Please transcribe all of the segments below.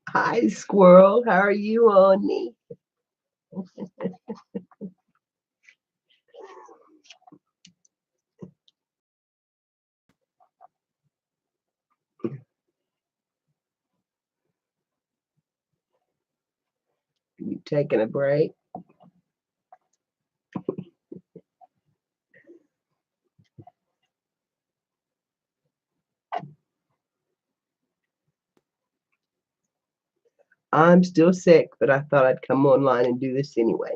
Hi, squirrel. How are you, Oni? You taking a break? I'm still sick, but I thought I'd come online and do this anyway.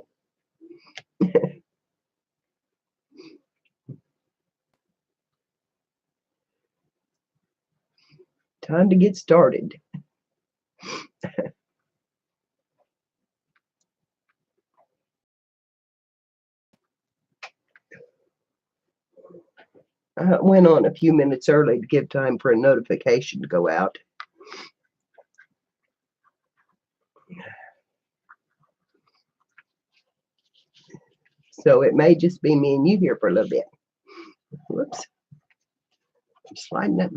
Time to get started. I went on a few minutes early to give time for a notification to go out. So it may just be me and you here for a little bit. Whoops. I'm sliding up.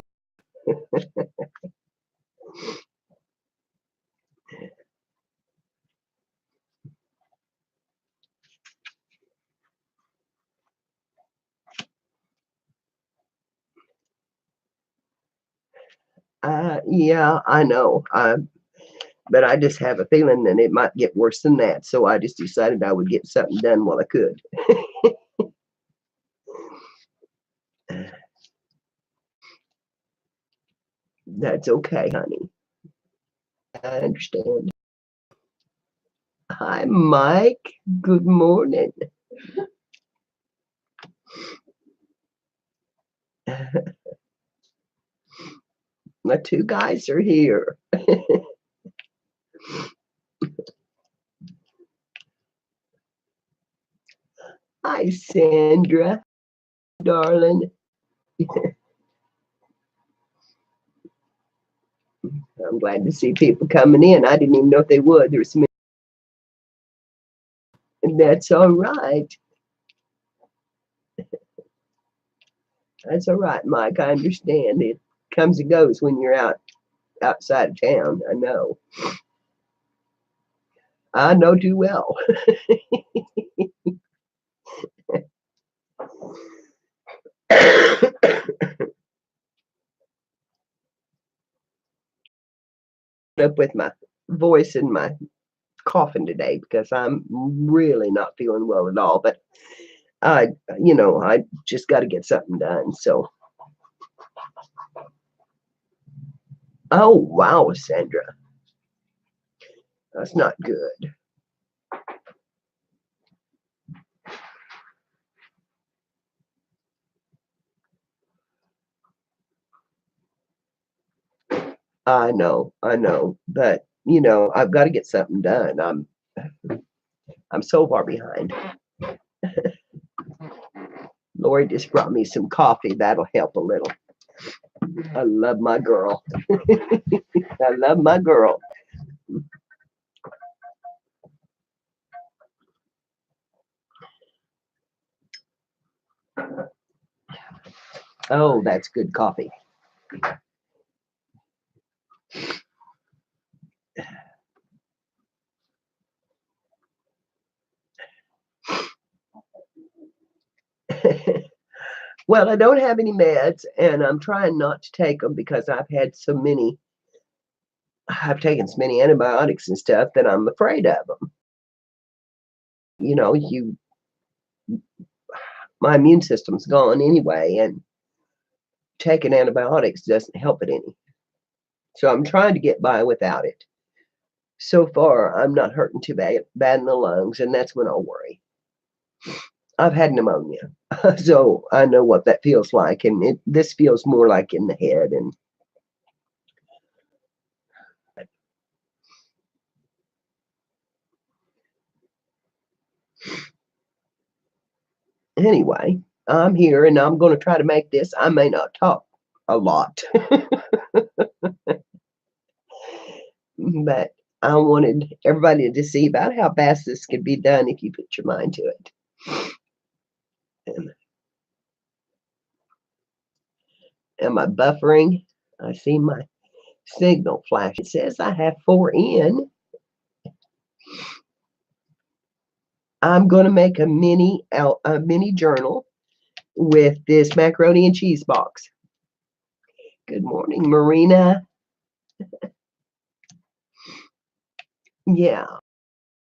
Yeah, I know. But I just have a feeling that it might get worse than that. So I just decided I would get something done while I could. That's okay, honey. I understand. Hi, Mike. Good morning. My two guys are here. Hi, Sandra, darling. I'm glad to see people coming in. I didn't even know if they would. There's some, and that's all right. That's all right, Mike. I understand. It comes and goes when you're outside of town. I know. I know too well. Up with my voice and my coughing today because I'm really not feeling well at all. But I just got to get something done. So, oh wow, Sandra, that's not good. I know, but I've got to get something done. I'm so far behind. Lori just brought me some coffee. That'll help a little. I love my girl. I love my girl. Oh, that's good coffee. Well, I don't have any meds, and I'm trying not to take them because I've taken so many antibiotics and stuff that I'm afraid of them. My immune system's gone anyway, and taking antibiotics doesn't help it any. So I'm trying to get by without it. So far, I'm not hurting too bad in the lungs, and that's when I'll worry. I've had pneumonia, so I know what that feels like, and this feels more like in the head. And anyway, I'm here, and I'm going to try to make this. I may not talk a lot, but I wanted everybody to see about how fast this could be done if you put your mind to it. And am I buffering? I see my signal flash. It says I have 4 in. I'm going to make a mini journal with this macaroni and cheese box. Good morning, Marina. Yeah,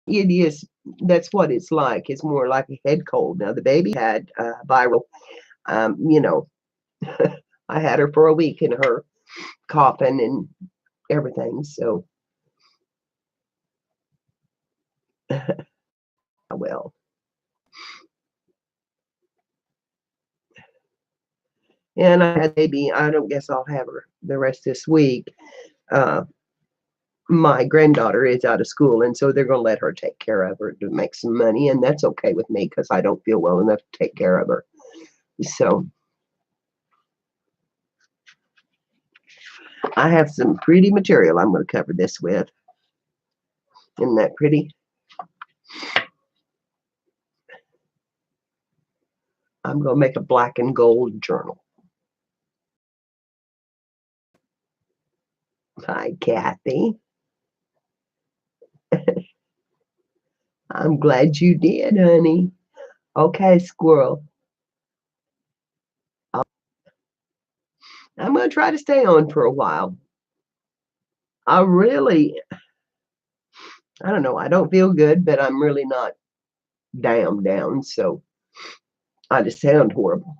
it is. That's what it's like. It's more like a head cold. Now the baby had viral. You know, I had her for a week and her coughing and everything. So, well, and I had baby. I don't guess I'll have her the rest this week. Uh, my granddaughter is out of school, and so they're going to let her take care of her to make some money, and that's okay with me because I don't feel well enough to take care of her. So I have some pretty material I'm going to cover this with. Isn't that pretty? I'm going to make a black and gold journal. Hi, Kathy. I'm glad you did, honey. Okay, squirrel. I'm going to try to stay on for a while. I don't know. I don't feel good, but I'm really not down. So I just sound horrible.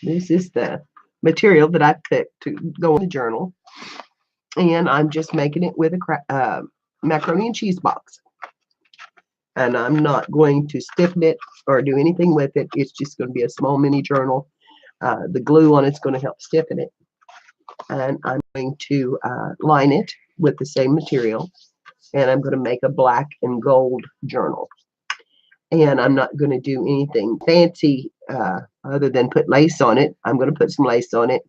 This is the material that I picked to go in the journal. And I'm just making it with a macaroni and cheese box. And I'm not going to stiffen it or do anything with it. It's just going to be a small mini journal. The glue on it's going to help stiffen it. And I'm going to line it with the same material. And I'm going to make a black and gold journal. And I'm not going to do anything fancy other than put lace on it. I'm going to put some lace on it.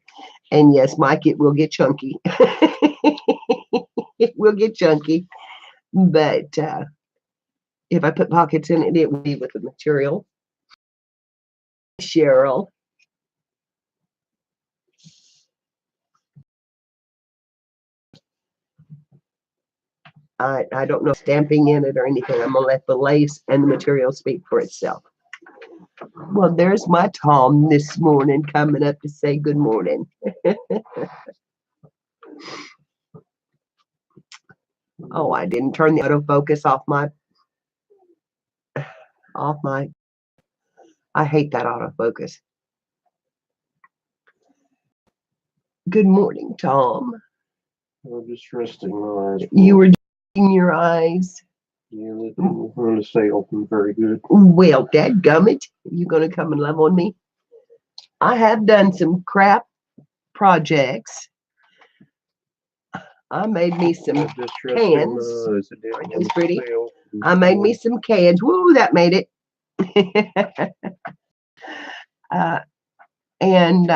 And yes, Mike, it will get chunky. It will get chunky. But if I put pockets in it, it will be with the material. Cheryl. I don't know stamping in it or anything. I'm going to let the lace and the material speak for itself. Well, there's my Tom this morning coming up to say good morning. Oh, I didn't turn the autofocus off my. I hate that autofocus. Good morning, Tom. I'm just resting my eyes. You were doing your eyes. Yeah, they didn't want to stay open very good. Well, dadgummit, you gonna come and love on me? I have done some crap projects. I made me some cans. Aren't those pretty? I made me some cans. Woo, that made it. And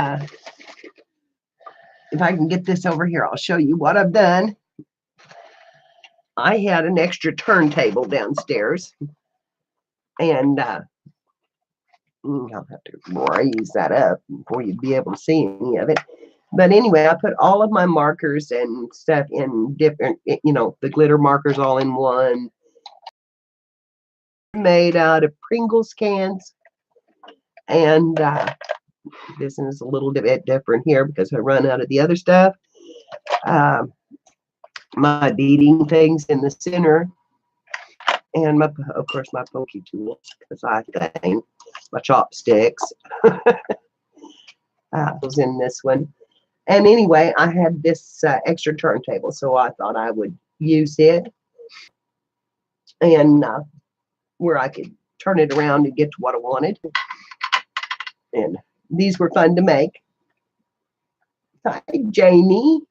if I can get this over here, I'll show you what I've done. I had an extra turntable downstairs, and I'll have to raise that up before you'd be able to see any of it. But anyway, I put all of my markers and stuff in different, the glitter markers all in one. Made out of Pringles cans. And this is a little bit different here because I run out of the other stuff. My beading things in the center. And my, of course, my pokey tools, because I think my chopsticks was in this one. And anyway, I had this extra turntable, so I thought I would use it, and where I could turn it around and get to what I wanted. And these were fun to make. Hi, Jamie.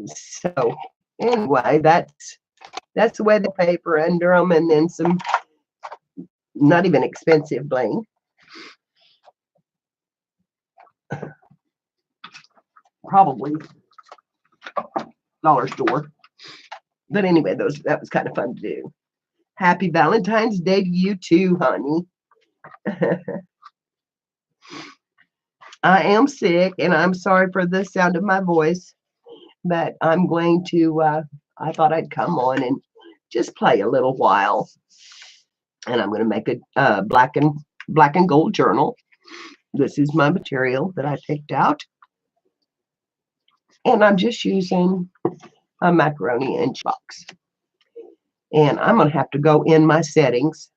So anyway, that's the way the paper under them, and then some not even expensive bling. Probably dollar store. But anyway, that was kind of fun to do. Happy Valentine's Day to you too, honey. I am sick, and I'm sorry for the sound of my voice, but I'm going to, I thought I'd come on and just play a little while. And I'm going to make a black and gold journal. This is my material that I picked out. And I'm just using a macaroni inch box. And I'm going to have to go in my settings.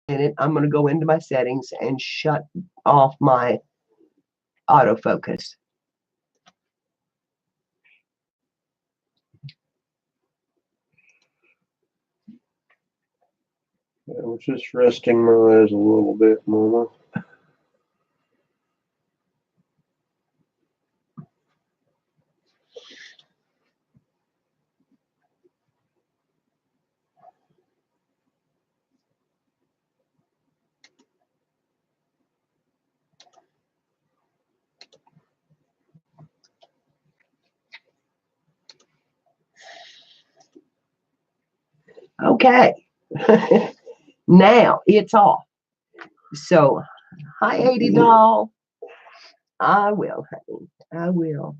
I'm going to go into my settings and shut off my autofocus. I was just resting my eyes a little bit, Mama. Okay. Now it's off. So, hi, 80 doll. I will, honey. I will.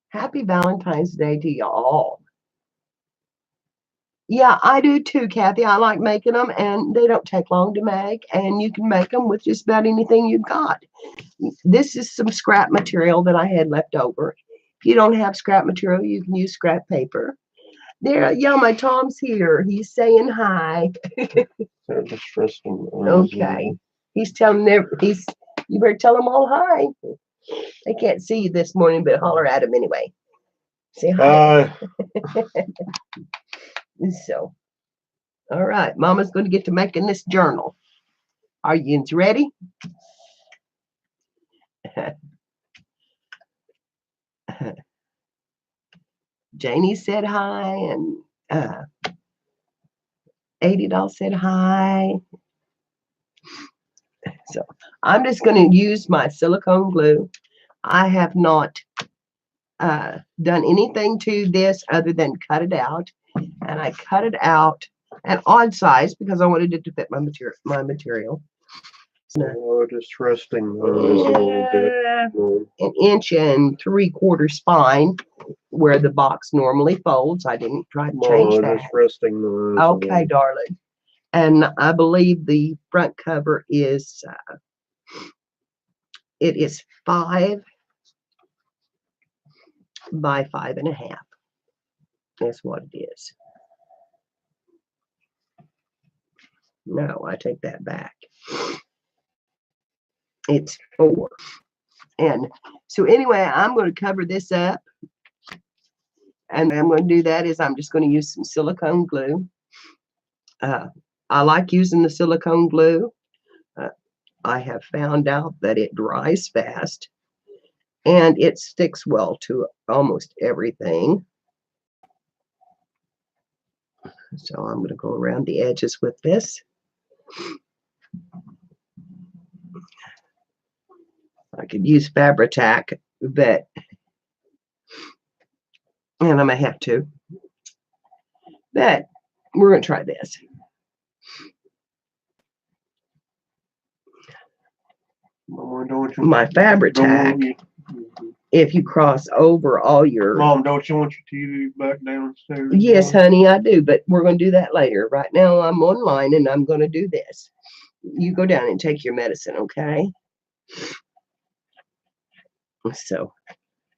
Happy Valentine's Day to y'all. Yeah, I do too, Kathy. I like making them, and they don't take long to make, and you can make them with just about anything you've got. This is some scrap material that I had left over. If you don't have scrap material, you can use scrap paper. There, yeah, my Tom's here. He's saying hi. They're just resting my eyes. Okay. He's telling them, you better tell them all hi. They can't see you this morning, but holler at them anyway. Say hi. So, all right, Mama's going to get to making this journal. Are you ready? Janie said hi, and 80 doll said hi. So I'm just going to use my silicone glue. I have not done anything to this other than cut it out, and I cut it out an odd size because I wanted it to fit my material. So just resting my eyes a little bit. An 1.75 spine where the box normally folds. I didn't try to change that. Just resting my eyes. Okay, darling. And I believe the front cover is it is 5 by 5.5. That's what it is. No, I take that back. It's 4. And so anyway, I'm going to cover this up. And I'm going to do that is I'm just going to use some silicone glue. I like using the silicone glue. I have found out that it dries fast and it sticks well to almost everything. So I'm going to go around the edges with this. I could use Fabri-Tac, but and I may have to. But we're going to try this. My Fabri-Tac if you cross over all your... Mom, don't you want your TV back downstairs? Yes, Mom? honey, I do, but we're going to do that later. Right now, I'm online and I'm going to do this. You go down and take your medicine, okay? So,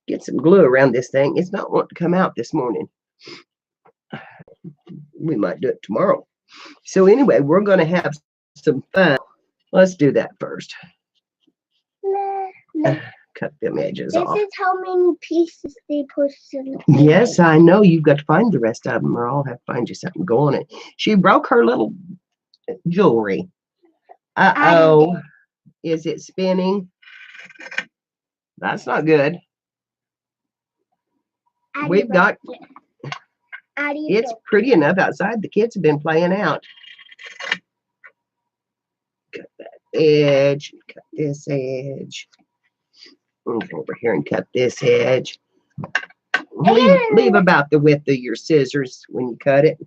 get some glue around this thing. It's not wanting to come out this morning. We might do it tomorrow. So anyway, we're going to have some fun. Let's do that first. Cut them edges off. This is how many pieces they put in. Yes, I know. You've got to find the rest of them, or I'll have to find you something. Go on it. She broke her little jewelry. Uh-oh. Is it spinning? That's not good. We've got... It's pretty enough outside. The kids have been playing out. Cut that edge. Cut this edge. Move over here and cut this edge. Leave about the width of your scissors when you cut it.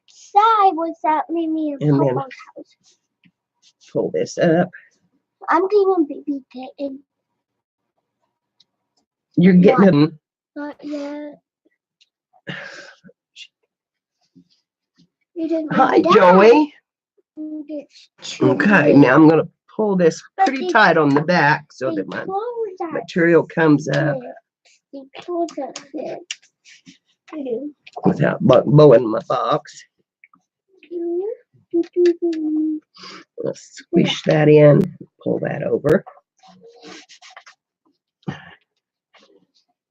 Side was that maybe in And then Papa's house. pull this up. I'm getting baby kitten. You're getting them. Not yet. You didn't Hi, that. Joey. It's Okay, now I'm going to pull this pretty tight on the back so they that my close that material comes up They close that fit. without bowing my box. Let's squish that in, pull that over.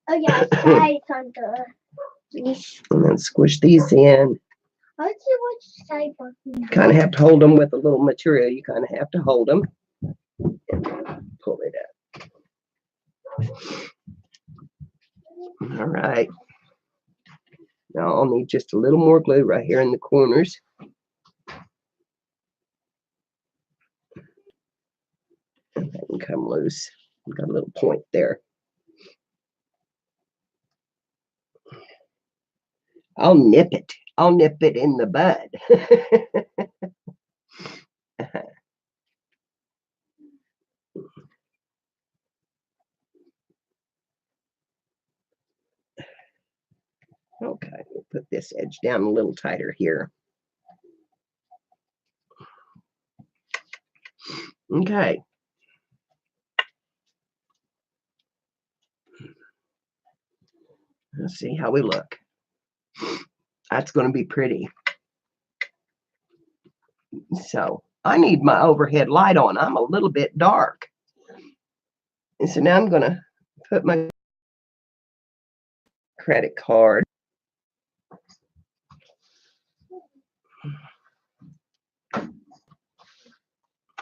Oh yeah, sides on the. And then squish these in. Let's see what side button. Kind of have to hold them with a little material. You kind of have to hold them. Pull it up. All right. Now I'll need just a little more glue right here in the corners. And that can come loose. Got a little point there. I'll nip it. I'll nip it in the bud. Okay, we'll put this edge down a little tighter here. Okay. Let's see how we look. That's going to be pretty. So I need my overhead light on. I'm a little bit dark. And so now I'm going to put my credit card.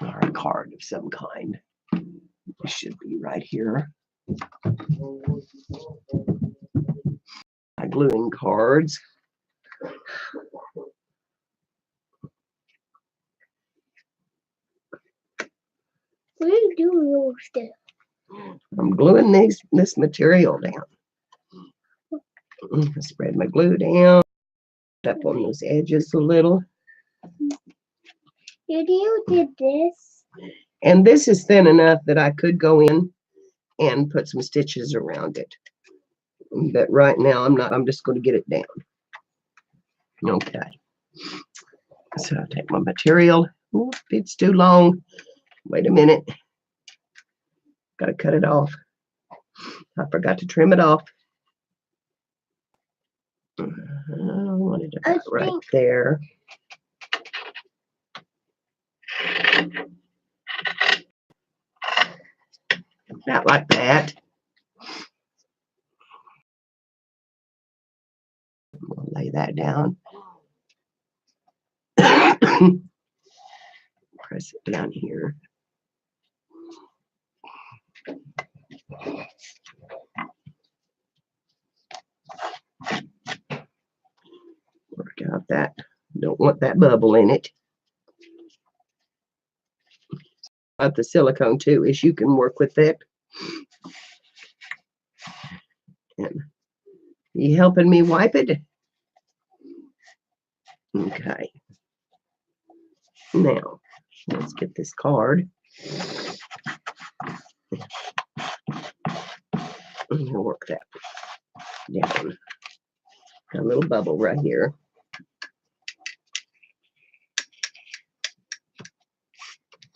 Or a card of some kind. It should be right here. My gluing cards. What are you doing with this? I'm gluing this material down. Spread my glue down. Up on those edges a little. You did this. And this is thin enough that I could go in and put some stitches around it. But right now I'm not. I'm just going to get it down. Okay. So I'll take my material. Ooh, it's too long. Wait a minute. Got to cut it off. I forgot to trim it off. I wanted it right there. Not like that. We'll lay that down. Press it down here. Work out that. Don't want that bubble in it. About the silicone too is you can work with it. And you helping me wipe it? Okay. Now, let's get this card. I'm gonna work that down. Got a little bubble right here.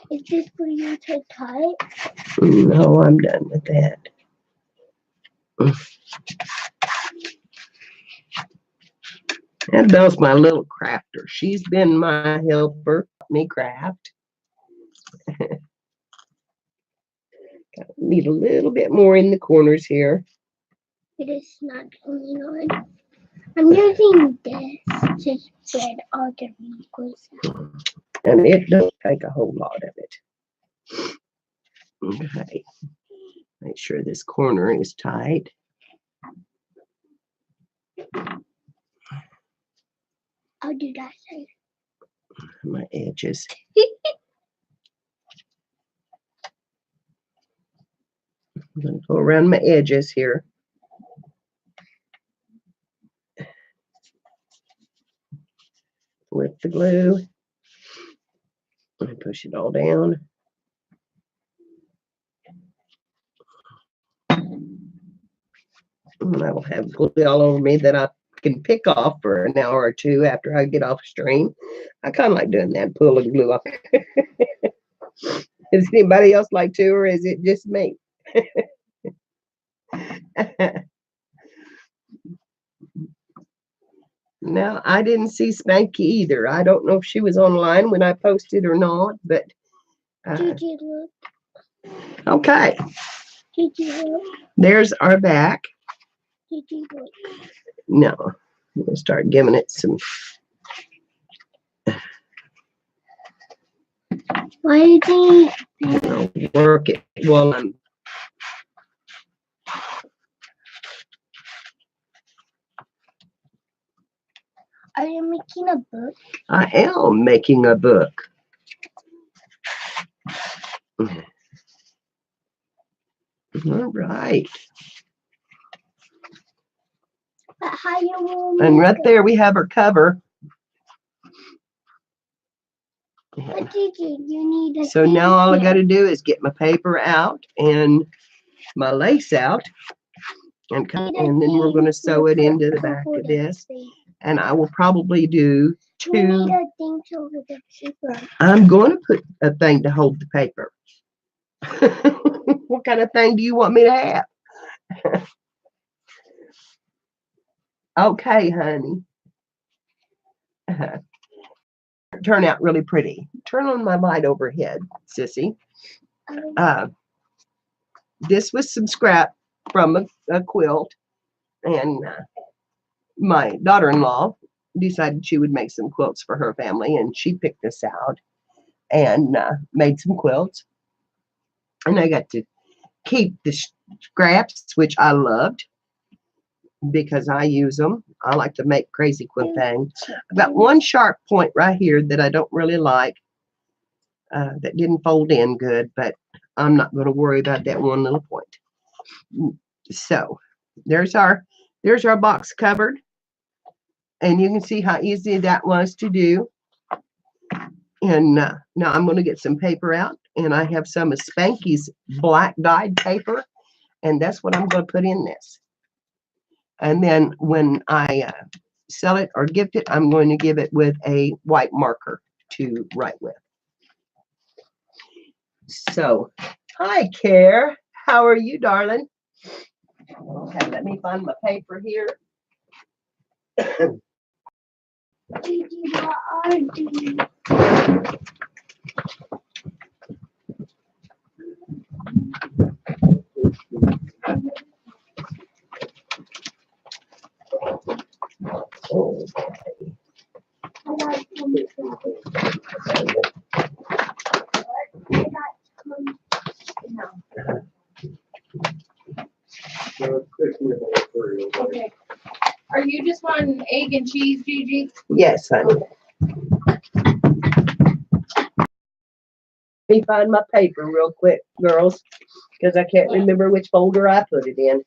Is this for you to tie? No, I'm done with that. And Belle's my little crafter. She's been my helper, helped me craft. Need a little bit more in the corners here. It is not going on. I'm using this to spread all the wrinkles. And it don't take a whole lot of it. Okay. Make sure this corner is tight. I'll do that side. My edges. I'm going to go around my edges here. With the glue. And push it all down. And I will have glue all over me that I can pick off for an hour or two after I get off stream. I kind of like doing that, pull the glue off. Does anybody else like to, or is it just me? No, I didn't see Spanky either. I don't know if she was online when I posted or not, but Gigi, look. okay. Gigi, look. There's our back. Gigi, look. No, I'm gonna start giving it some. Why do you think? I'll work it while I'm. Are you making a book? I am making a book. All right. But how you will And make right there we have our cover. But Gigi, you need a So now all I paper. got to do is get my paper out and my lace out, and then we're going to sew it into the back of this. And I will probably do You need two. a thing to hold the paper. I'm going to put a thing to hold the paper. What kind of thing do you want me to have? Okay, honey. Turn out really pretty. Turn on my light overhead, sissy. This was some scrap from a quilt, and my daughter-in-law decided she would make some quilts for her family, and she picked this out and made some quilts. And I got to keep the scraps, which I loved because I use them. I like to make crazy quilt things. I've got one sharp point right here that I don't really like, that didn't fold in good, but I'm not going to worry about that one little point. So there's our box covered, and you can see how easy that was to do. And now I'm going to get some paper out, and I have some of Spanky's black dyed paper, and that's what I'm going to put in this. And then when I sell it or gift it, I'm going to give it with a white marker to write with. So, hi, Care. How are you, darling? Okay, let me find my paper here. Gigi, what are these? Okay. I got some. I got some. Okay. Are you just wanting egg and cheese, Gigi? Yes, honey. Let me find my paper real quick, girls, because I can't remember which folder I put it in.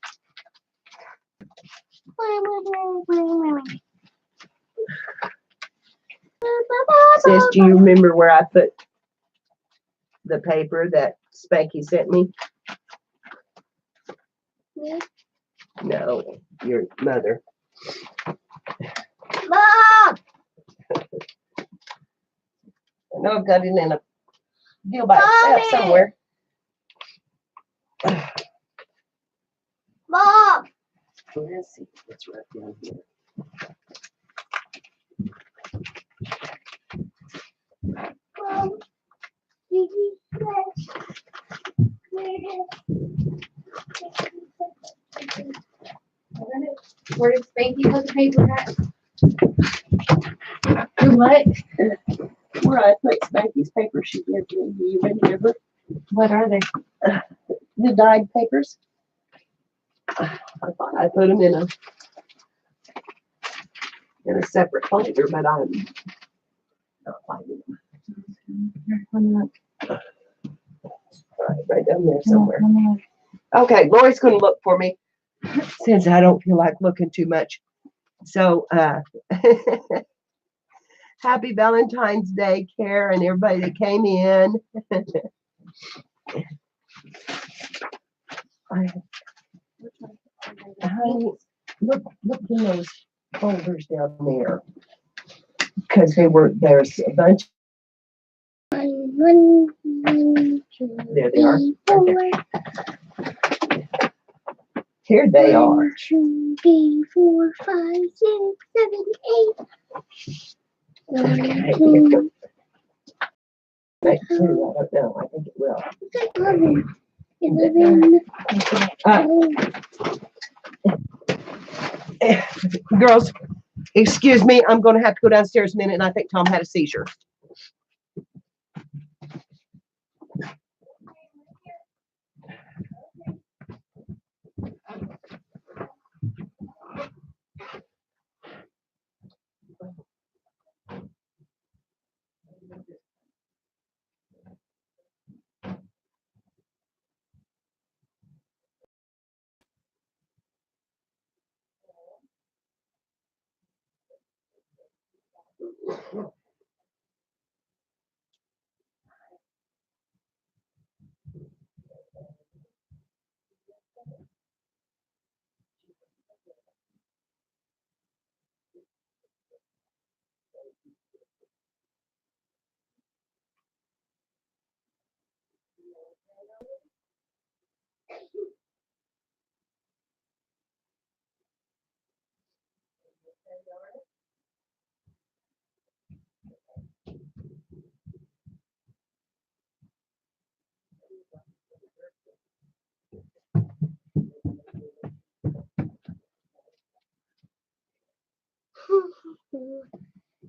Sis, do you remember where I put the paper that Spanky sent me? No, your mother. Mom! I know I've got it in a deal by itself Mommy! somewhere. Mom! Let's see what's right down here. Mom, did you say Where did Spanky put the paper at? Do what? Where I put Spanky's paper she gave me. Do you remember? What are they? The dyed papers. I thought I put them in a separate folder, but I'm not finding them. Right down there somewhere. Okay, Lori's going to look for me since I don't feel like looking too much. So, happy Valentine's Day, Kara, and everybody that came in. Honey, look in those folders down there, because there's a bunch. One, two, There they are. three, Right four. there. Here they are. 1, 2, 3, 4, 5, 6, 7, 8. Okay. 1, 2, Make two, I don't know. I think it will. 11. 11. Girls, excuse me. I'm going to have to go downstairs a minute, and I think Tom had a seizure.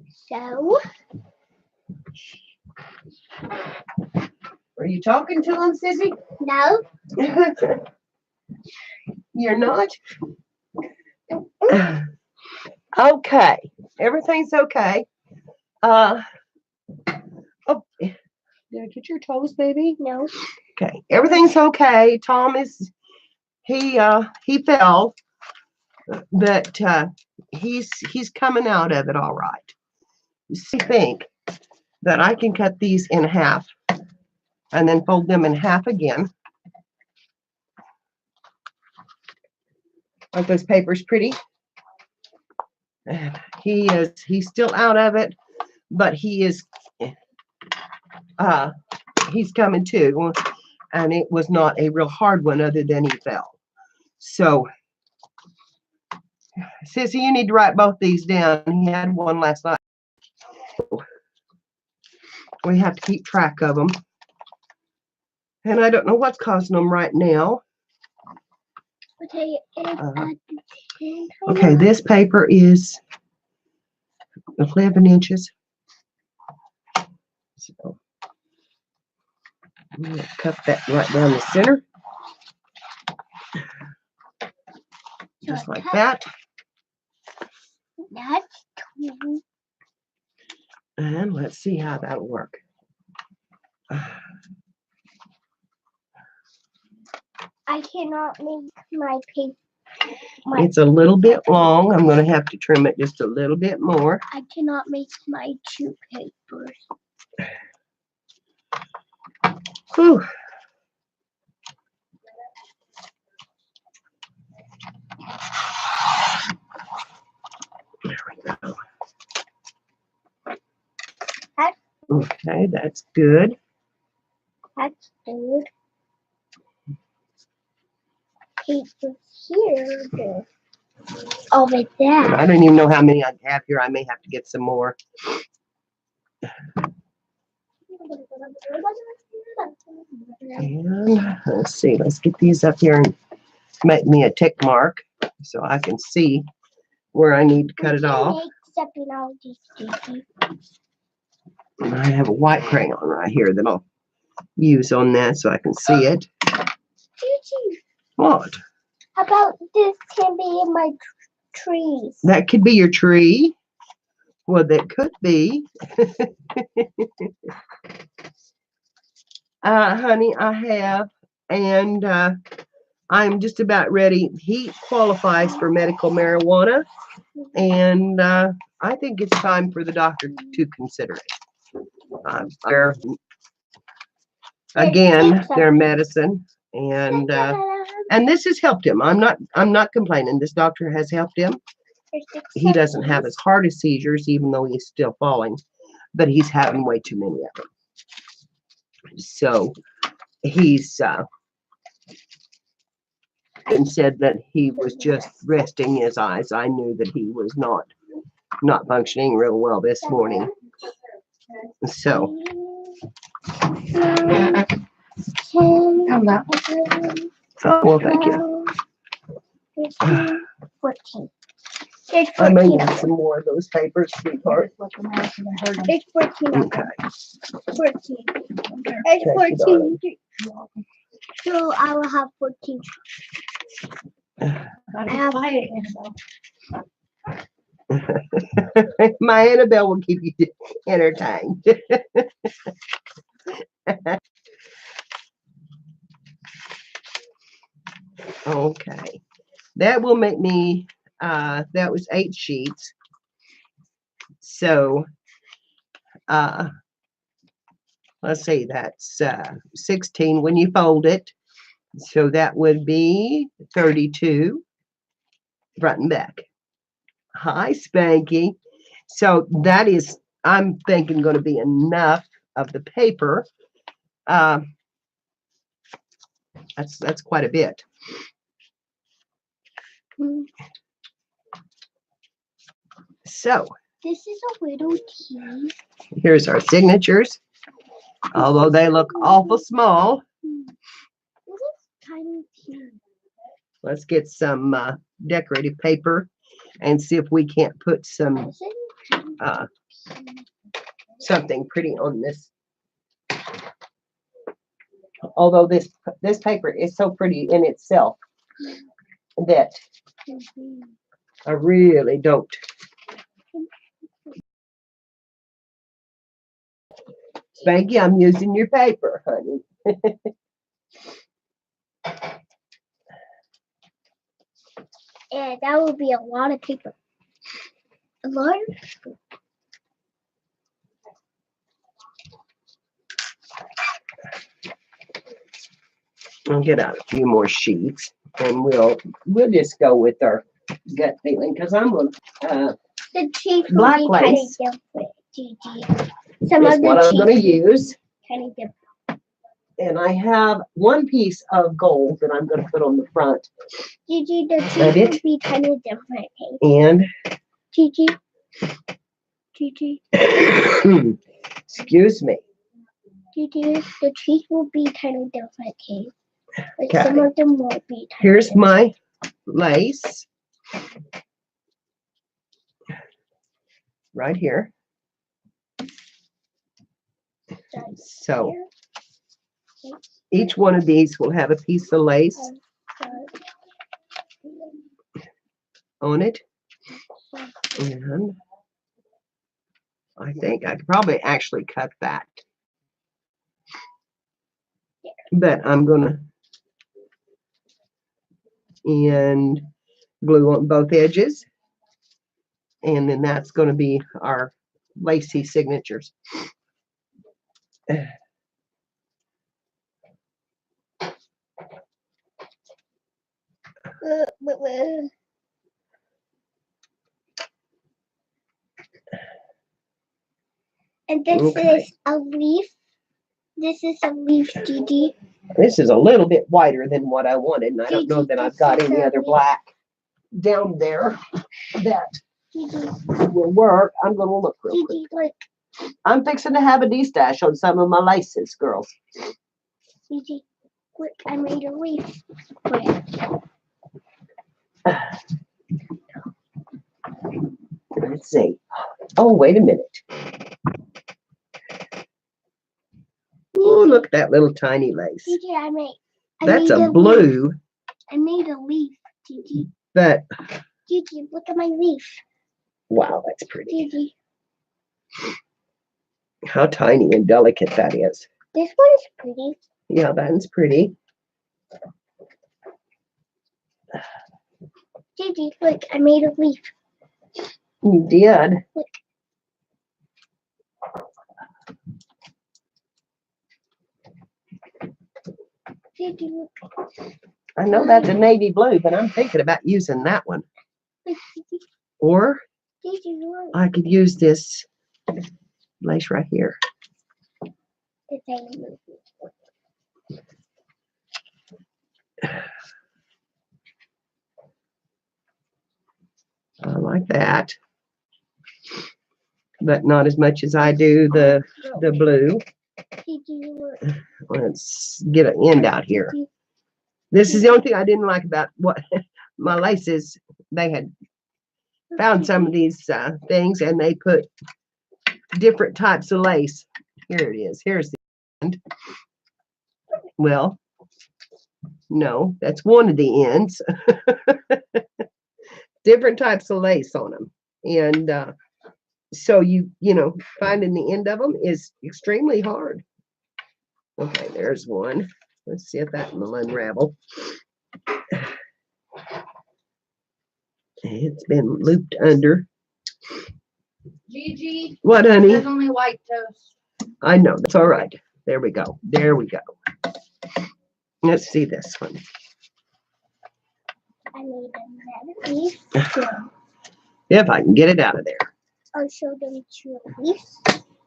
So, Are you talking to him, Sissy? no. You're not? Okay. Everything's okay. Oh, did I get your toes, baby? No. Okay. Everything's okay. Tom he fell, but he's coming out of it all right. I think that I can cut these in half and then fold them in half again. Aren't those papers pretty? And he's still out of it, but he's coming to, and it was not a real hard one other than he fell. So, Sissy, you need to write both these down. He had one last night. We have to keep track of them. And I don't know what's causing them right now. Okay, Okay, this paper is 11 inches. So I'm going to cut that right down the center. Just like that. That's 2. And let's see how that'll work. I cannot make my paper. It's a little bit long. I'm going to have to trim it just a little bit more. I cannot make my 2 papers. Whew. Okay, that's good. That's good. Papers here. Over there. I don't even know how many I have here. I may have to get some more. And let's see, let's get these up here and make me a tick mark so I can see where I need to cut it off. And I have a white crayon right here that I'll use on that so I can see it. What? How about this can be in my trees? That could be your tree. Well, that could be. Honey, I have, and I'm just about ready. He qualifies for medical marijuana, and I think it's time for the doctor to consider it. Again, their medicine, and this has helped him. I'm not complaining. This doctor has helped him. He doesn't have as hard as seizures, even though he's still falling, but he's having way too many of them. So he's and said that he was just resting his eyes. I knew that he was not functioning real well this morning. So well, thank you. 14. There's I may 14. need some more of those papers, sweetheart. There's 14. Okay. 14. There's 14. So I will have 14. My Annabelle will keep you entertained. Okay. That will make me, that was 8 sheets. So, let's see, that's 16 when you fold it. So that would be 32 front and back. Hi, Spanky. So that is, I'm thinking, going to be enough of the paper. That's quite a bit. So This is a little tea. here's our signatures, although they look awful small. This is tiny tea. Let's get some decorative paper and see if we can't put some something pretty on this. Although this paper is so pretty in itself that I really don't. Spanky, I'm using your paper, honey. Yeah, that would be a lot of paper. A lot of I'll get out a few more sheets and we'll just go with our gut feeling because I'm gonna the cheese black will be kind lace of different. Gigi. Some is of the what I'm gonna cheese use. kind of different. And I have one piece of gold that I'm gonna put on the front. Gigi, the cheese will be kind of different. And Gigi. excuse me. Gigi, the cheese will be kind of different. Like Okay. some of them won't be. Here's my lace. Right here. So each one of these will have a piece of lace on it. And I think I could probably actually cut that. But I'm gonna and glue on both edges. And then that's gonna be our lacy signatures. And this Okay. is a leaf. This is a leaf, Gigi. This is a little bit whiter than what I wanted, and I don't know that I've got any other black down there that Gigi, will work. I'm gonna look real quick. Gigi, look. I'm fixing to have a de-stash on some of my laces, girls. Gigi, look. I made a leaf for you. Let's see. Oh, wait a minute. Oh, look at that little tiny lace. Gigi, I That's made a leaf. blue I made a leaf, Gigi. that, Gigi, look at my leaf. wow, that's pretty. Gigi, How tiny and delicate that is. this one is pretty. Yeah, that's pretty. Gigi, look. I made a leaf. You did. Look. Gigi, look. I know that's a navy blue, but I'm thinking about using that one. Look, Gigi. Or Gigi, look. I could use this lace right here. The tiny leaf. I like that. But not as much as I do the blue. Gigi, look. Let's get an end out here. Gigi, This is the only thing I didn't like about what my laces. They had found some of these things and they put different types of lace. Here it is. Here's the end. Well, no, that's one of the ends. Different types of lace on them. And so you know, finding the end of them is extremely hard. Okay, there's one. Let's see if that will unravel. It's been looped under. Gigi, What, honey? there's only white toast. I know, that's all right. There we go. There we go. Let's see this one. I made another leaf. So If I can get it out of there. I'll show them two leaves.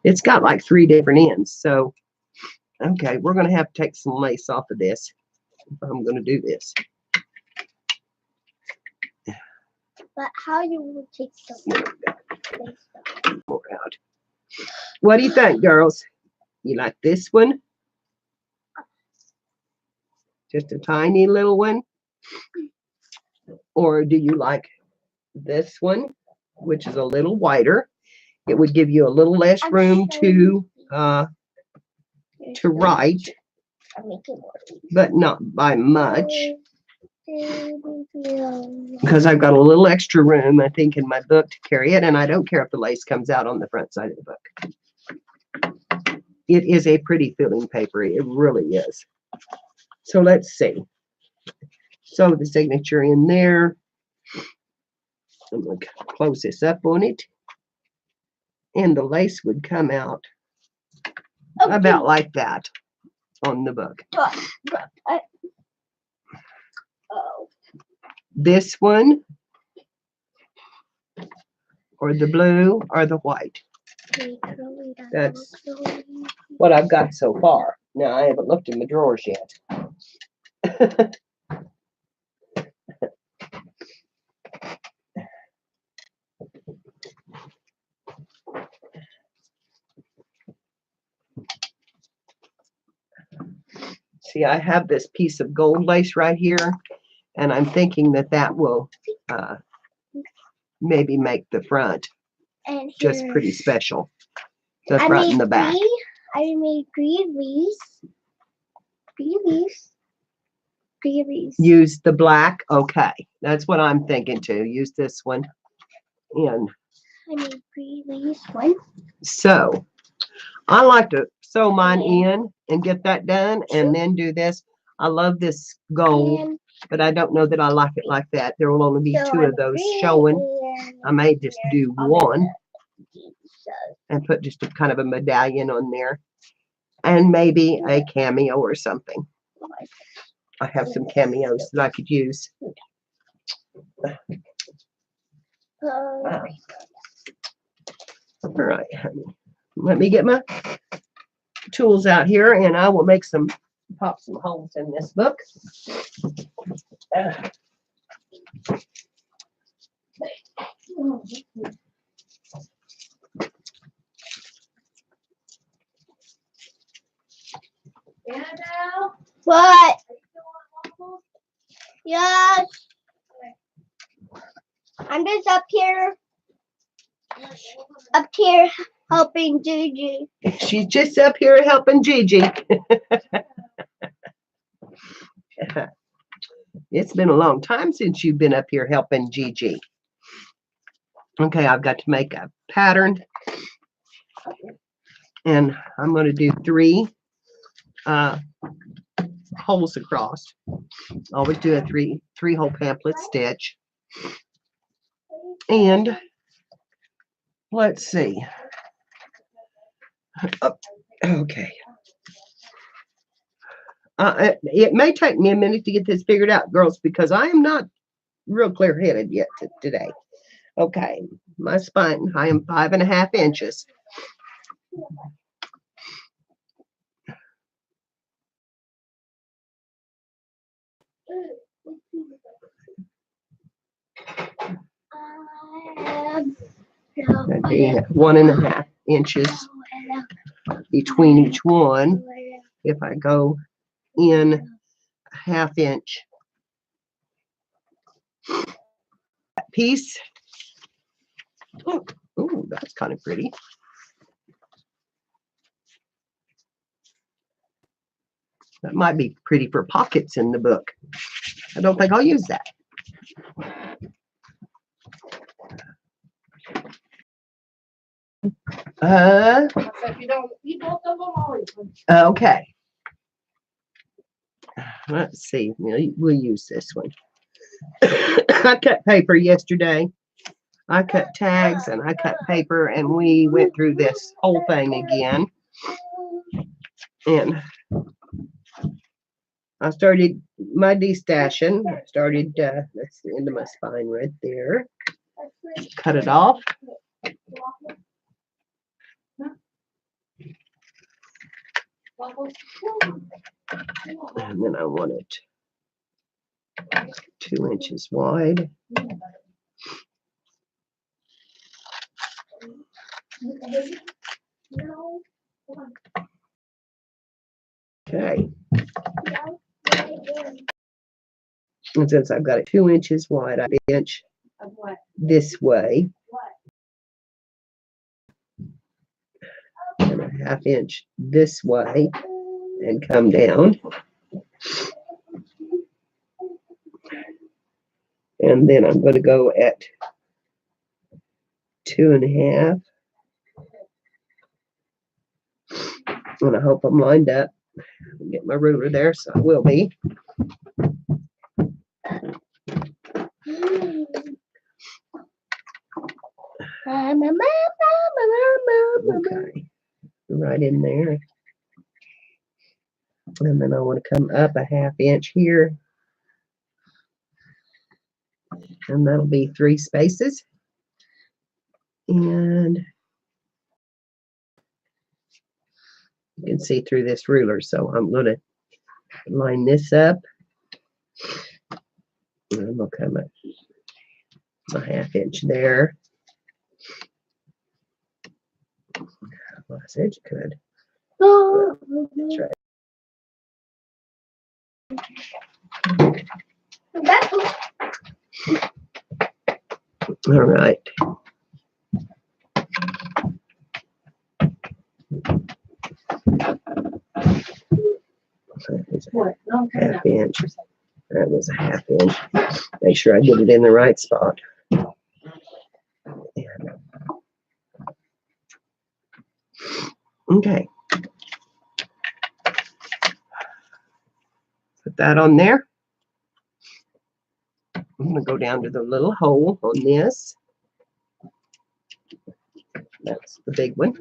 It's got like 3 different ends. So, okay, we're going to have to take some lace off of this if I'm going to do this. But how you will take the leaf? More out. What do you think, girls? You like this one? Just a tiny little one? Or do you like this one, which is a little wider? It would give you a little less room to write, I'll make it more leaf. but not by much. Because I've got a little extra room, I think, in my book to carry it, and I don't care if the lace comes out on the front side of the book. It is a pretty feeling paper. It really is. So let's see. So the signature in there. I'm going to close this up on it. And the lace would come out about like that on the book. Oh, This one, or the blue, or the white. That's what I've got so far. Now, I haven't looked in the drawers yet. See, I have this piece of gold lace right here, and I'm thinking that that will maybe make the front and just pretty here's- special. The I front made and the back. I made green leaves. Green leaves. Green leaves. Use the black. Okay, that's what I'm thinking too. Use this one. And I made green leaves. One. so I like to sew mine in and get that done and then do this. I love this gold, And but I don't know that I like it like that. There will only be so 2 I'm of those green showing. and I may just do one so and put just a kind of a medallion on there and maybe a cameo or something. I have some cameos that I could use. uh, All right, honey. Let me get my tools out here and I will make some, pop some holes in this book. Annabelle, What? are you still on waffles? Yes. I'm just up here helping Gigi. She's just up here helping Gigi. It's been a long time since you've been up here helping Gigi. Okay, I've got to make a pattern. And I'm going to do 3 holes across. Always do a three hole pamphlet stitch. And let's see. Oh, okay. It may take me a minute to get this figured out, girls, because I am not real clear-headed yet today. Okay, my spine, I am 5.5 inches. That'd be 1.5 inches between each one. If I go in a 1/2 inch piece. Oh, that's kind of pretty. That might be pretty for pockets in the book. I don't think I'll use that. So if you don't eat both of them, I'll eat them. Okay. Let's see. We'll use this one. I cut paper yesterday. I cut tags and I cut paper and we went through this whole thing again. And I started my destashing. I started, that's the end of my spine right there. Cut it off. And then I want it 2 inches wide. Okay. And since I've got it 2 inches wide, I inch this way. And a 1/2 inch this way and come down. And then I'm going to go at 2.5. And I hope I'm lined up. Get my ruler there, so I will be. Okay, right in there. And then I want to come up a 1/2 inch here. And that'll be 3 spaces. And you can see through this ruler, so I'm going to line this up. And I'm going to come up a 1/2 inch there. Well, I said you could. That's right. All right. That was a 1/2 inch. That was a 1/2 inch. Make sure I get it in the right spot. Okay. Put that on there. I'm going to go down to the little hole on this. That's the big one.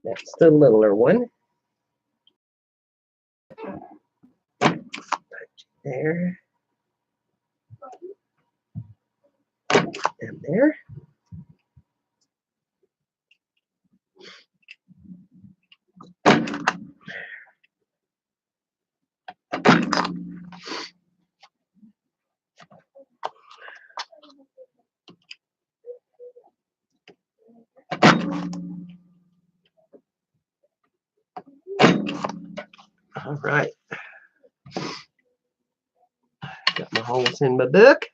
That's the littler one. There. And there. All right. Got my holes in my book.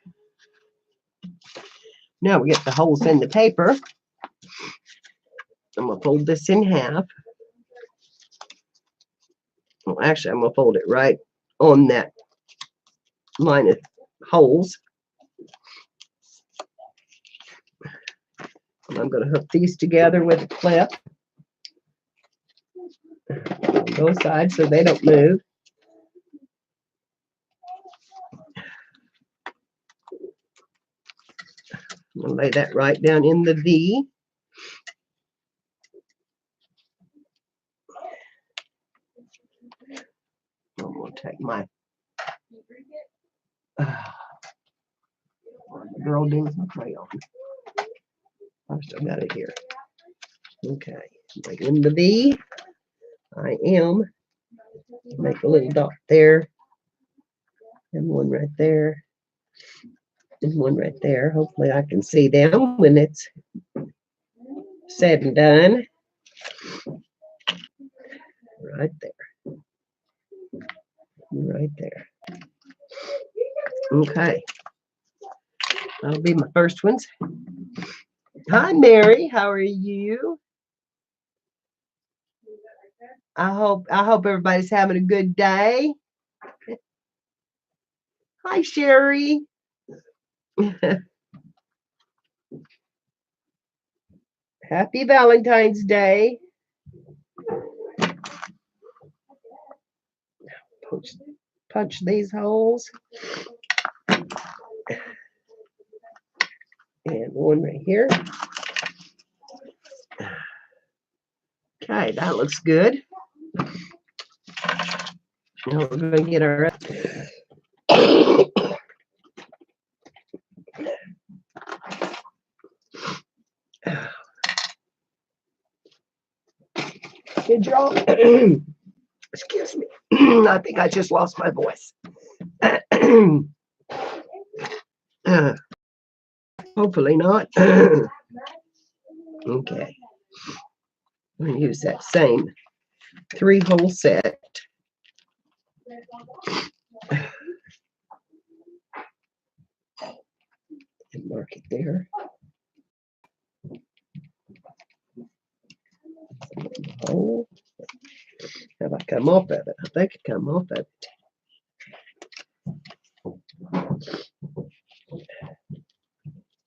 Now we get the holes in the paper. I'm going to fold this in half. Well, actually, I'm going to fold it right on that line of holes. And I'm going to hook these together with a clip on both sides so they don't move. I'm going to lay that right down in the V. I'm going to take my girl dings my crayon. I've still got it here. Okay, right in the V. I am. Make a little dot there, and one right there, and one right there. Hopefully I can see them when it's said and done. Right there. Right there. Okay. That'll be my first ones. Hi, Mary. How are you? I hope everybody's having a good day. Hi, Sherry. Happy Valentine's Day. Punch these holes. And one right here. Okay, that looks good. Now we're going to get our good job. Excuse me. I think I just lost my voice. Hopefully not. Okay. I'm going to use that same 3-hole set. And mark it there. Oh, have I come off of it? I think I come off of it.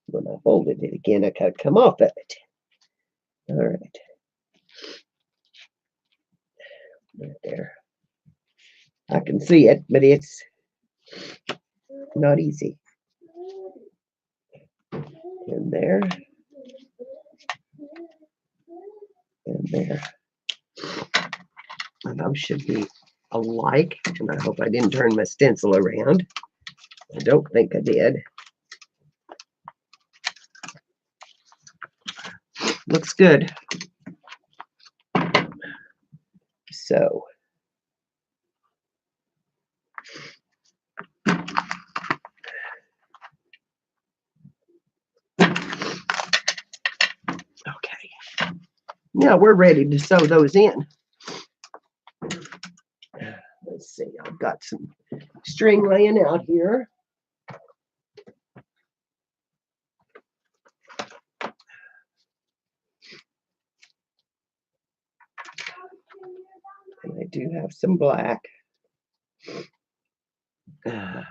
When I folded it again, I could come off of it. All right. Right there. I can see it, but it's not easy. And there. And there. And those should be alike. And I hope I didn't turn my stencil around. I don't think I did. Looks good. So. Okay. Now we're ready to sew those in. Let's see, I've got some string laying out here. And I do have some black. Okay,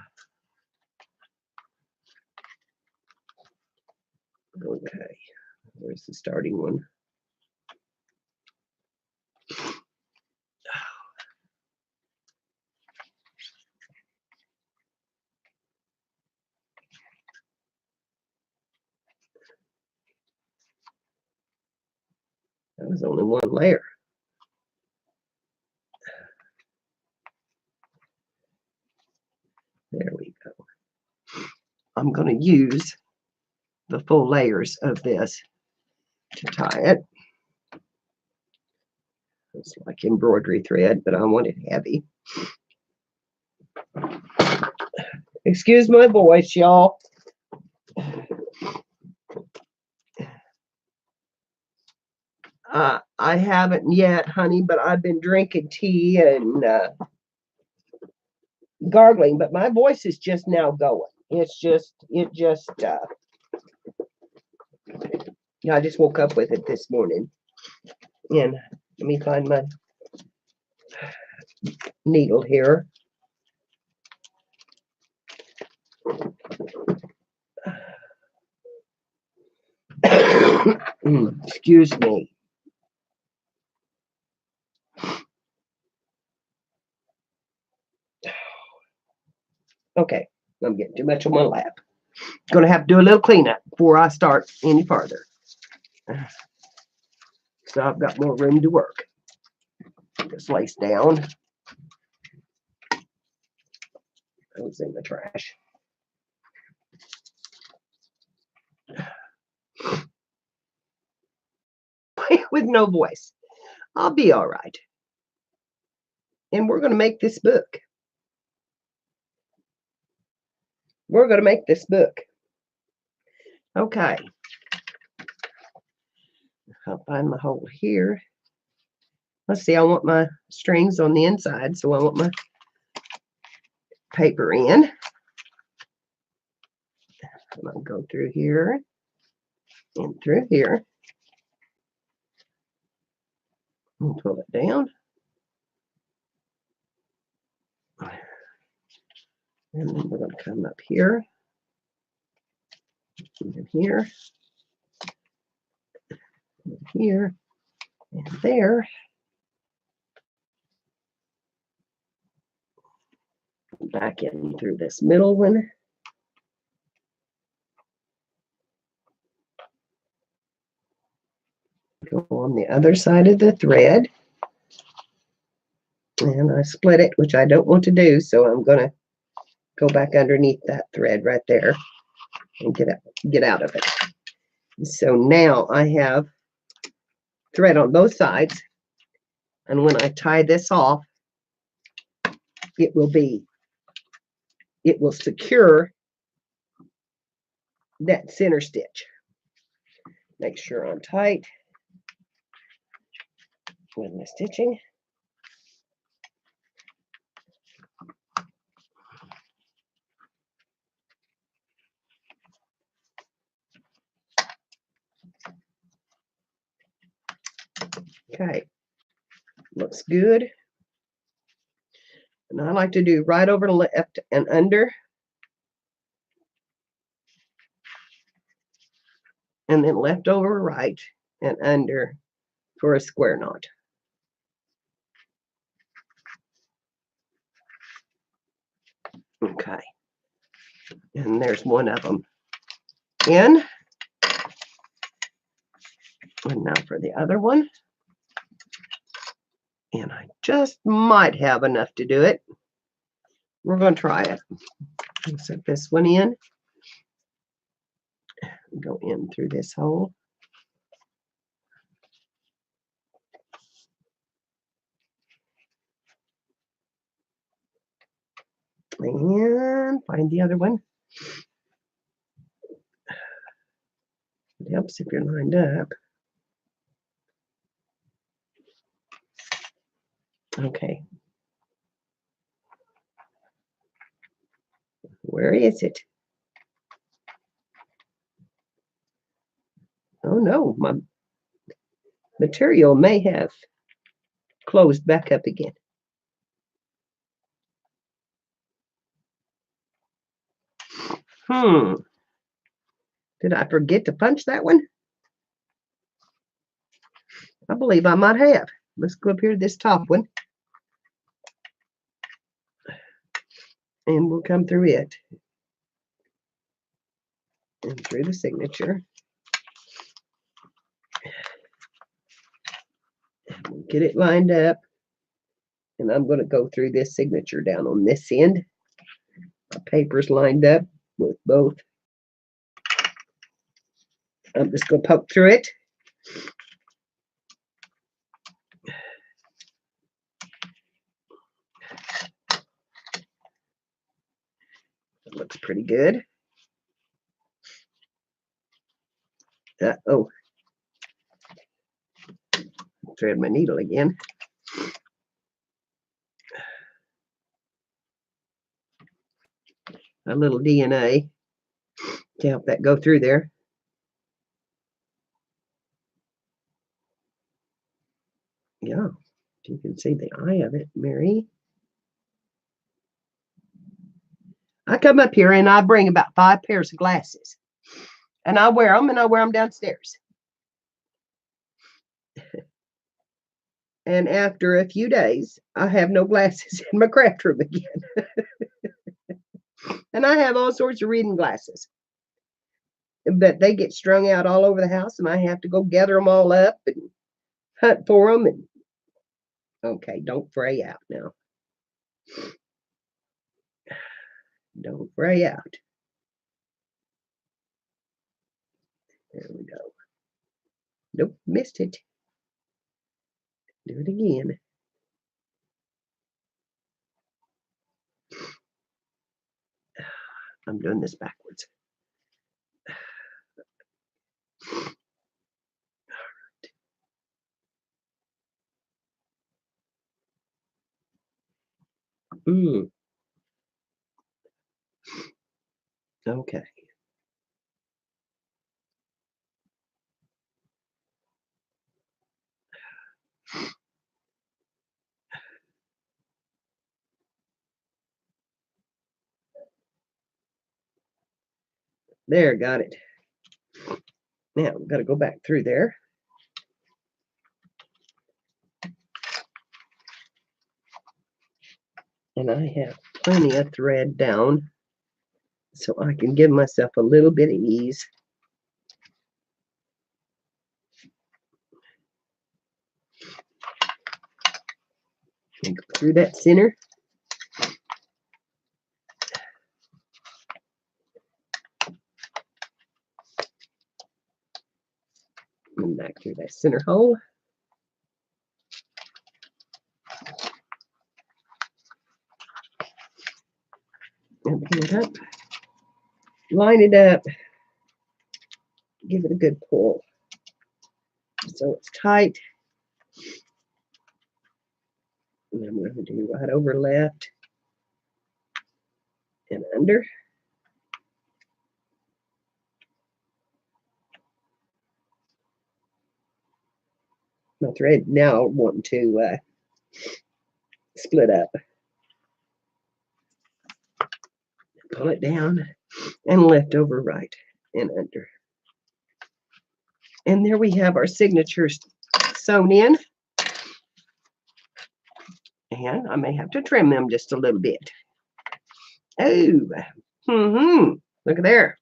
where's the starting one? That was only one layer. There we go. I'm going to use the full layers of this to tie it. It's like embroidery thread, but I want it heavy. Excuse my voice, y'all. I haven't yet, honey, but I've been drinking tea and gargling, but my voice is just now going. Yeah, I just woke up with it this morning. And let me find my needle here. Excuse me. Okay, I'm getting too much on my lap. Gonna have to do a little cleanup before I start any farther. So I've got more room to work. This lace down. That was in the trash. With no voice. I'll be all right. And we're going to make this book. We're going to make this book. Okay. I'll find my hole here. Let's see, I want my strings on the inside, so I want my paper in. I'm going to go through here and through here. And pull it down. And then we're going to come up here. And then here. And here. And there. Back in through this middle one. Go on the other side of the thread. And I split it, which I don't want to do, so I'm going to go back underneath that thread right there and get out of it. So now I have thread on both sides, and when I tie this off, it will secure that center stitch. Make sure I'm tight with my stitching. Okay, looks good. And I like to do right over left and under. And then left over right and under for a square knot. Okay. And there's one of them in. And now for the other one. And I just might have enough to do it. We're going to try it. Set this one in. Go in through this hole. And find the other one. It helps if you're lined up. Okay. Where is it? Oh no, my material may have closed back up again. Did I forget to punch that one? I believe I might have. Let's go up here to this top one. And we'll come through it. And through the signature. And we'll get it lined up. And I'm going to go through this signature down on this end. My paper's lined up with both. I'm just going to poke through it. It looks pretty good. Uh-oh. thread my needle again. A little DNA to help that go through there. Yeah, you can see the eye of it, Mary. I come up here and I bring about 5 pairs of glasses. And I wear them, and I wear them downstairs. And after a few days, I have no glasses in my craft room again. And I have all sorts of reading glasses. But they get strung out all over the house, and I have to go gather them all up and hunt for them. And okay, don't fray out now. Don't fray out. There we go. Nope, missed it. Do it again. I'm doing this backwards. Okay. There, got it. Now, I've got to go back through there. And I have plenty of thread down, so I can give myself a little bit of ease. And go through that center. And back through that center hole. And pin it up. Line it up. Give it a good pull. So it's tight. And I'm going to do right over left and under. My thread now wanting to split up. Pull it down and left over right and under. And there we have our signatures sewn in. And I may have to trim them just a little bit. Oh, look at there.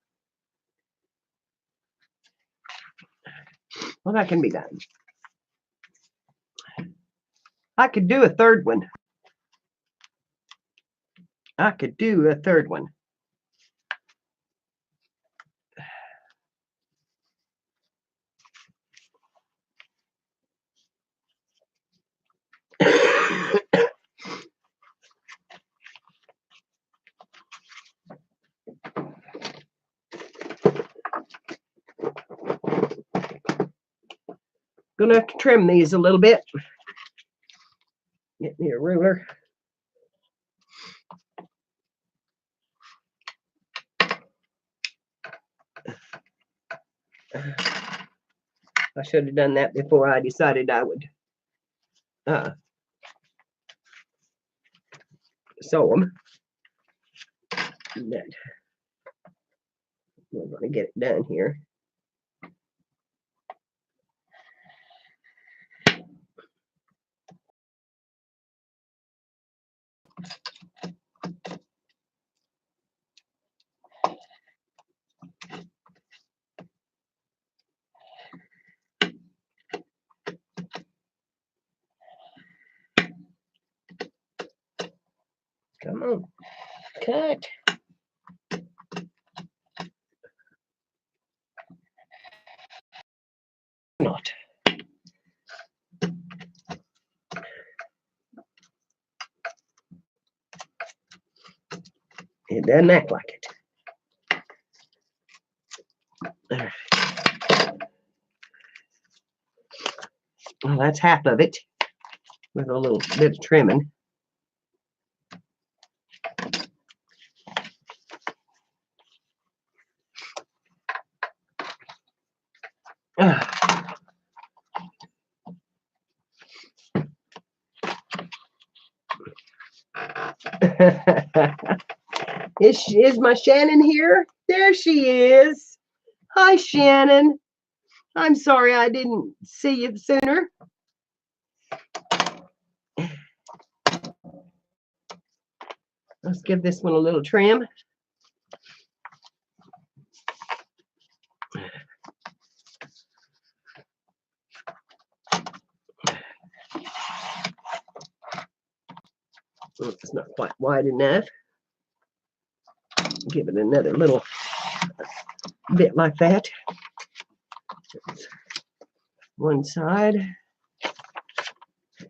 Well, that can be done. I could do a third one. I could do a third one. Gonna have to trim these a little bit. Get me a ruler. I should have done that before I decided I would sew them. But we're going to get it done here. Come on, cut. Not. It doesn't act like it. All right. Well, that's half of it with a little bit of trimming. Is my Shannon here? There she is. Hi, Shannon. I'm sorry I didn't see you sooner. Let's give this one a little trim. Oh, it's not quite wide enough. Give it another little bit like that. One side.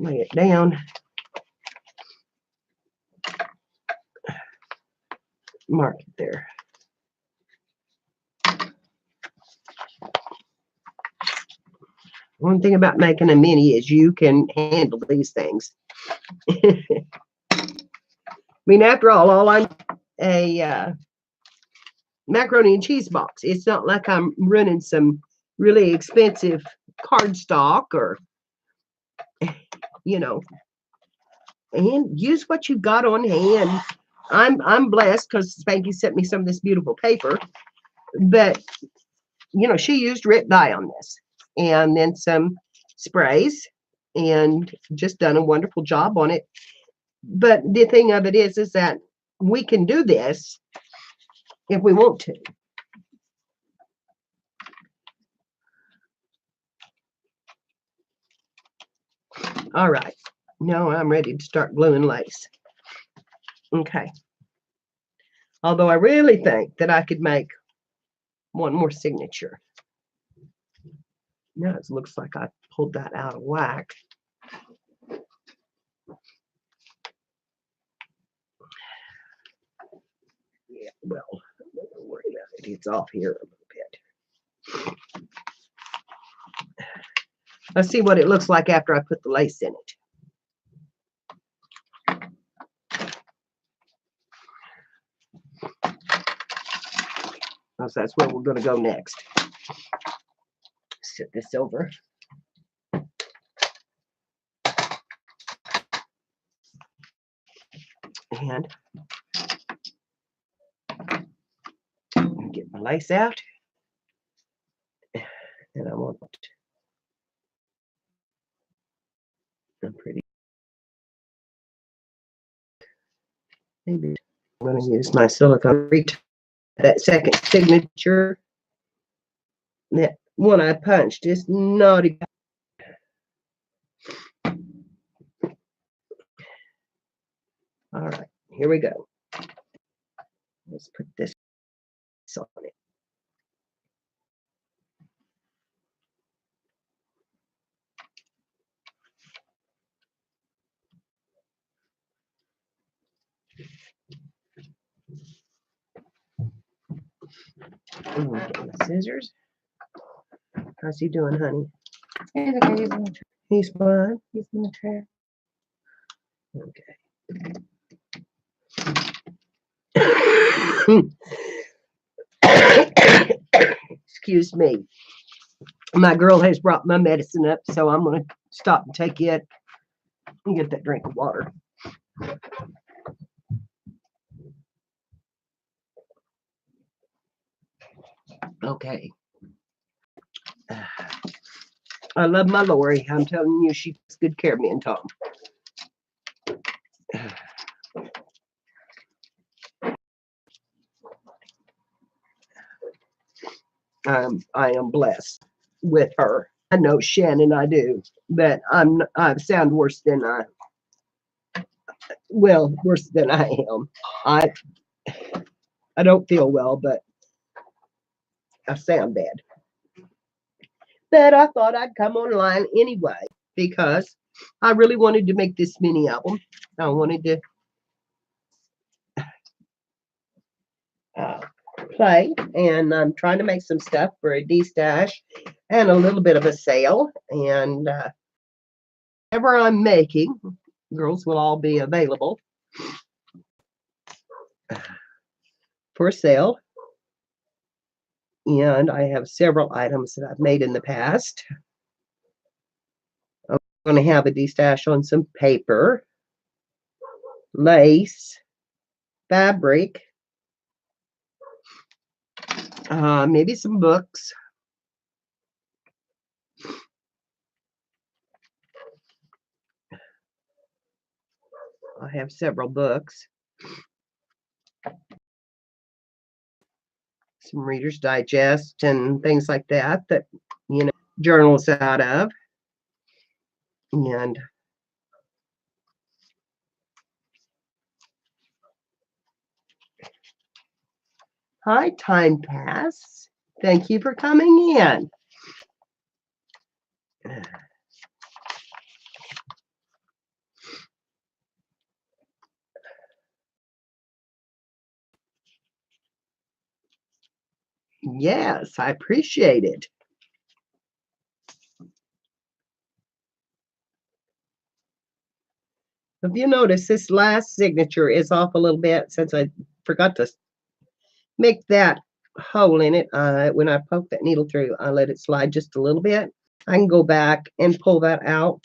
Lay it down. Mark it there. One thing about making a mini is you can handle these things. I mean, after all I'm a macaroni and cheese box. It's not like I'm running some really expensive cardstock or, you know, and use what you've got on hand. I'm blessed because Spanky sent me some of this beautiful paper, but you know, she used Rip Dye on this and then some sprays and just done a wonderful job on it. But the thing of it is that we can do this if we want to. All right, now I'm ready to start gluing lace. Okay. Although I really think that I could make one more signature. Now it looks like I pulled that out of whack. Yeah, well, don't worry about it. It's off here a little bit. Let's see what it looks like after I put the lace in it. So that's where we're going to go next. Sit this over. And get my lace out. And I want I'm pretty. Maybe I'm going to use my silicone that second signature. That one I punched is naughty. All right, here we go. Let's put this on it. Get my scissors. How's he doing, honey? He's okay. He's in the chair. He's fine. He's in the chair. Okay. Excuse me. My girl has brought my medicine up, so I'm going to stop and take it and get that drink of water. Okay. I love my Lori. I'm telling you, she takes good care of me and Tom. I am blessed with her. I know Shannon, I do, but I sound worse than worse than I am. I don't feel well, but I sound bad. But I thought I'd come online anyway because I really wanted to make this mini album. I wanted to play, and I'm trying to make some stuff for a D-stash and a little bit of a sale. And whatever I'm making, girls, will all be available for sale. And I have several items that I've made in the past. I'm going to have a destash on some paper, lace, fabric, maybe some books. I have several books, some Reader's Digest and things like that, journals out of. And hi, Time Pass. Thank you for coming in. Yes, I appreciate it. If you notice, this last signature is off a little bit since I forgot to make that hole in it. When I poke that needle through, I let it slide just a little bit. I can go back and pull that out,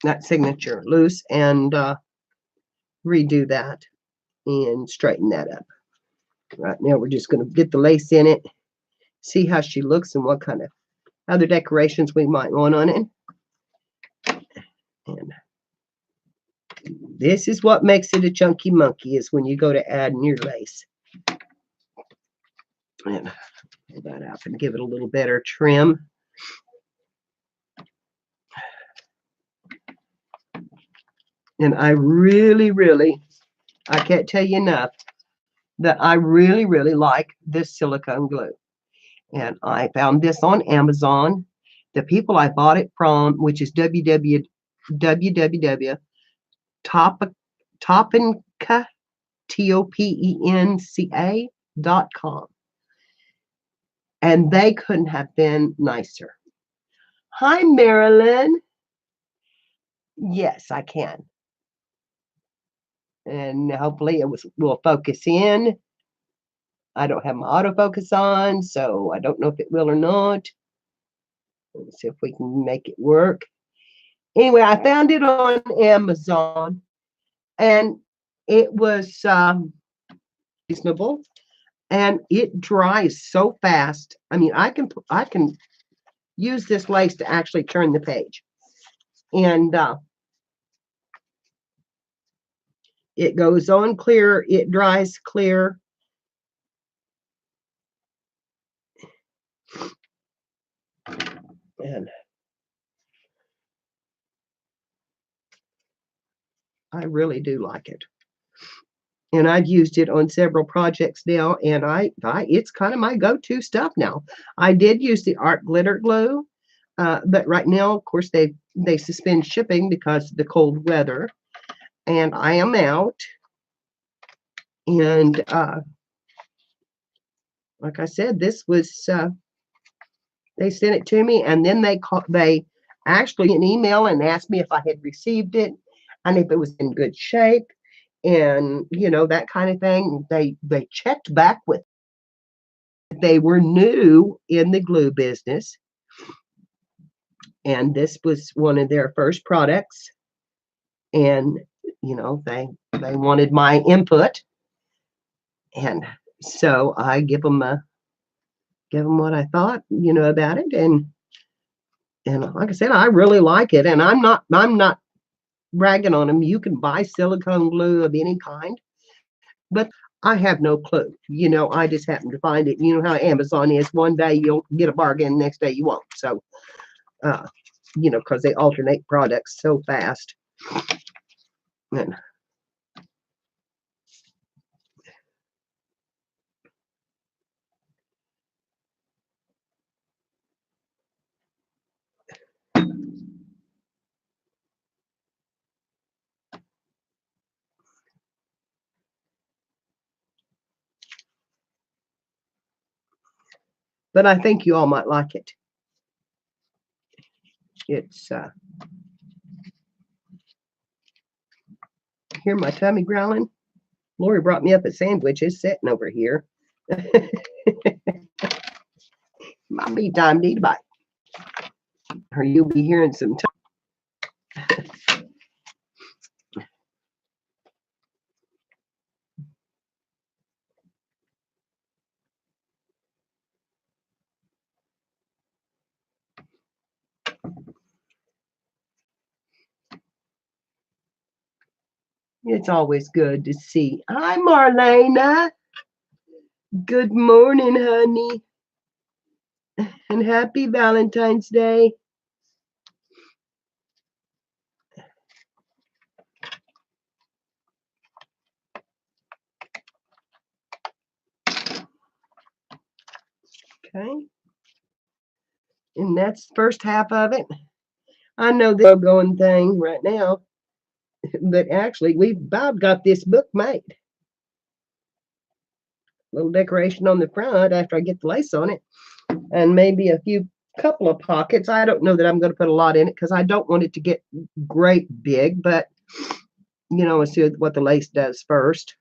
that signature loose, and redo that and straighten that up. Right now, we're just going to get the lace in it, see how she looks and what kind of other decorations we might want on it. And this is what makes it a chunky monkey, is when you go to add in your lace. And pull that up and give it a little better trim. And I really, I can't tell you enough that I really like this silicone glue. And I found this on Amazon. The people I bought it from, which is www.topenca, TOPENCA.com. And they couldn't have been nicer. Hi, Marilyn. Yes, I can. And hopefully will focus in. I don't have my autofocus on, so I don't know if it will or not. Let's see if we can make it work. Anyway, I found it on Amazon, and it was reasonable, and it dries so fast. I mean, I can use this lace to actually turn the page, and it goes on clear, it dries clear. And I really do like it. And I've used it on several projects now, and it's kind of my go-to stuff now. I did use the art glitter glue, but right now, of course, they suspend shipping because of the cold weather, and I am out. And like I said, this was they sent it to me, and then they actually an email and asked me if I had received it and if it was in good shape, and that kind of thing. They checked back with. They were new in the glue business, and this was one of their first products, and they wanted my input, and so I give them what I thought about it, and like I said, I really like it, and I'm not bragging on them. You can buy silicone glue of any kind, but I have no clue. I just happened to find it. You know how Amazon is. One day you'll get a bargain, next day you won't. So, because they alternate products so fast. And but I think you all might like it. It's Hear my tummy growling? Lori brought me up a sandwich. It's sitting over here. My me time, need a bite. Or you'll be hearing some. It's always good to see. Hi, Marlena. Good morning, honey. And happy Valentine's Day. Okay. And that's the first half of it. I know the going thing right now, but actually we've about got this book made. Little decoration on the front after I get the lace on it, and maybe a couple of pockets. I don't know that I'm going to put a lot in it because I don't want it to get great big, but you know, let's see what the lace does first.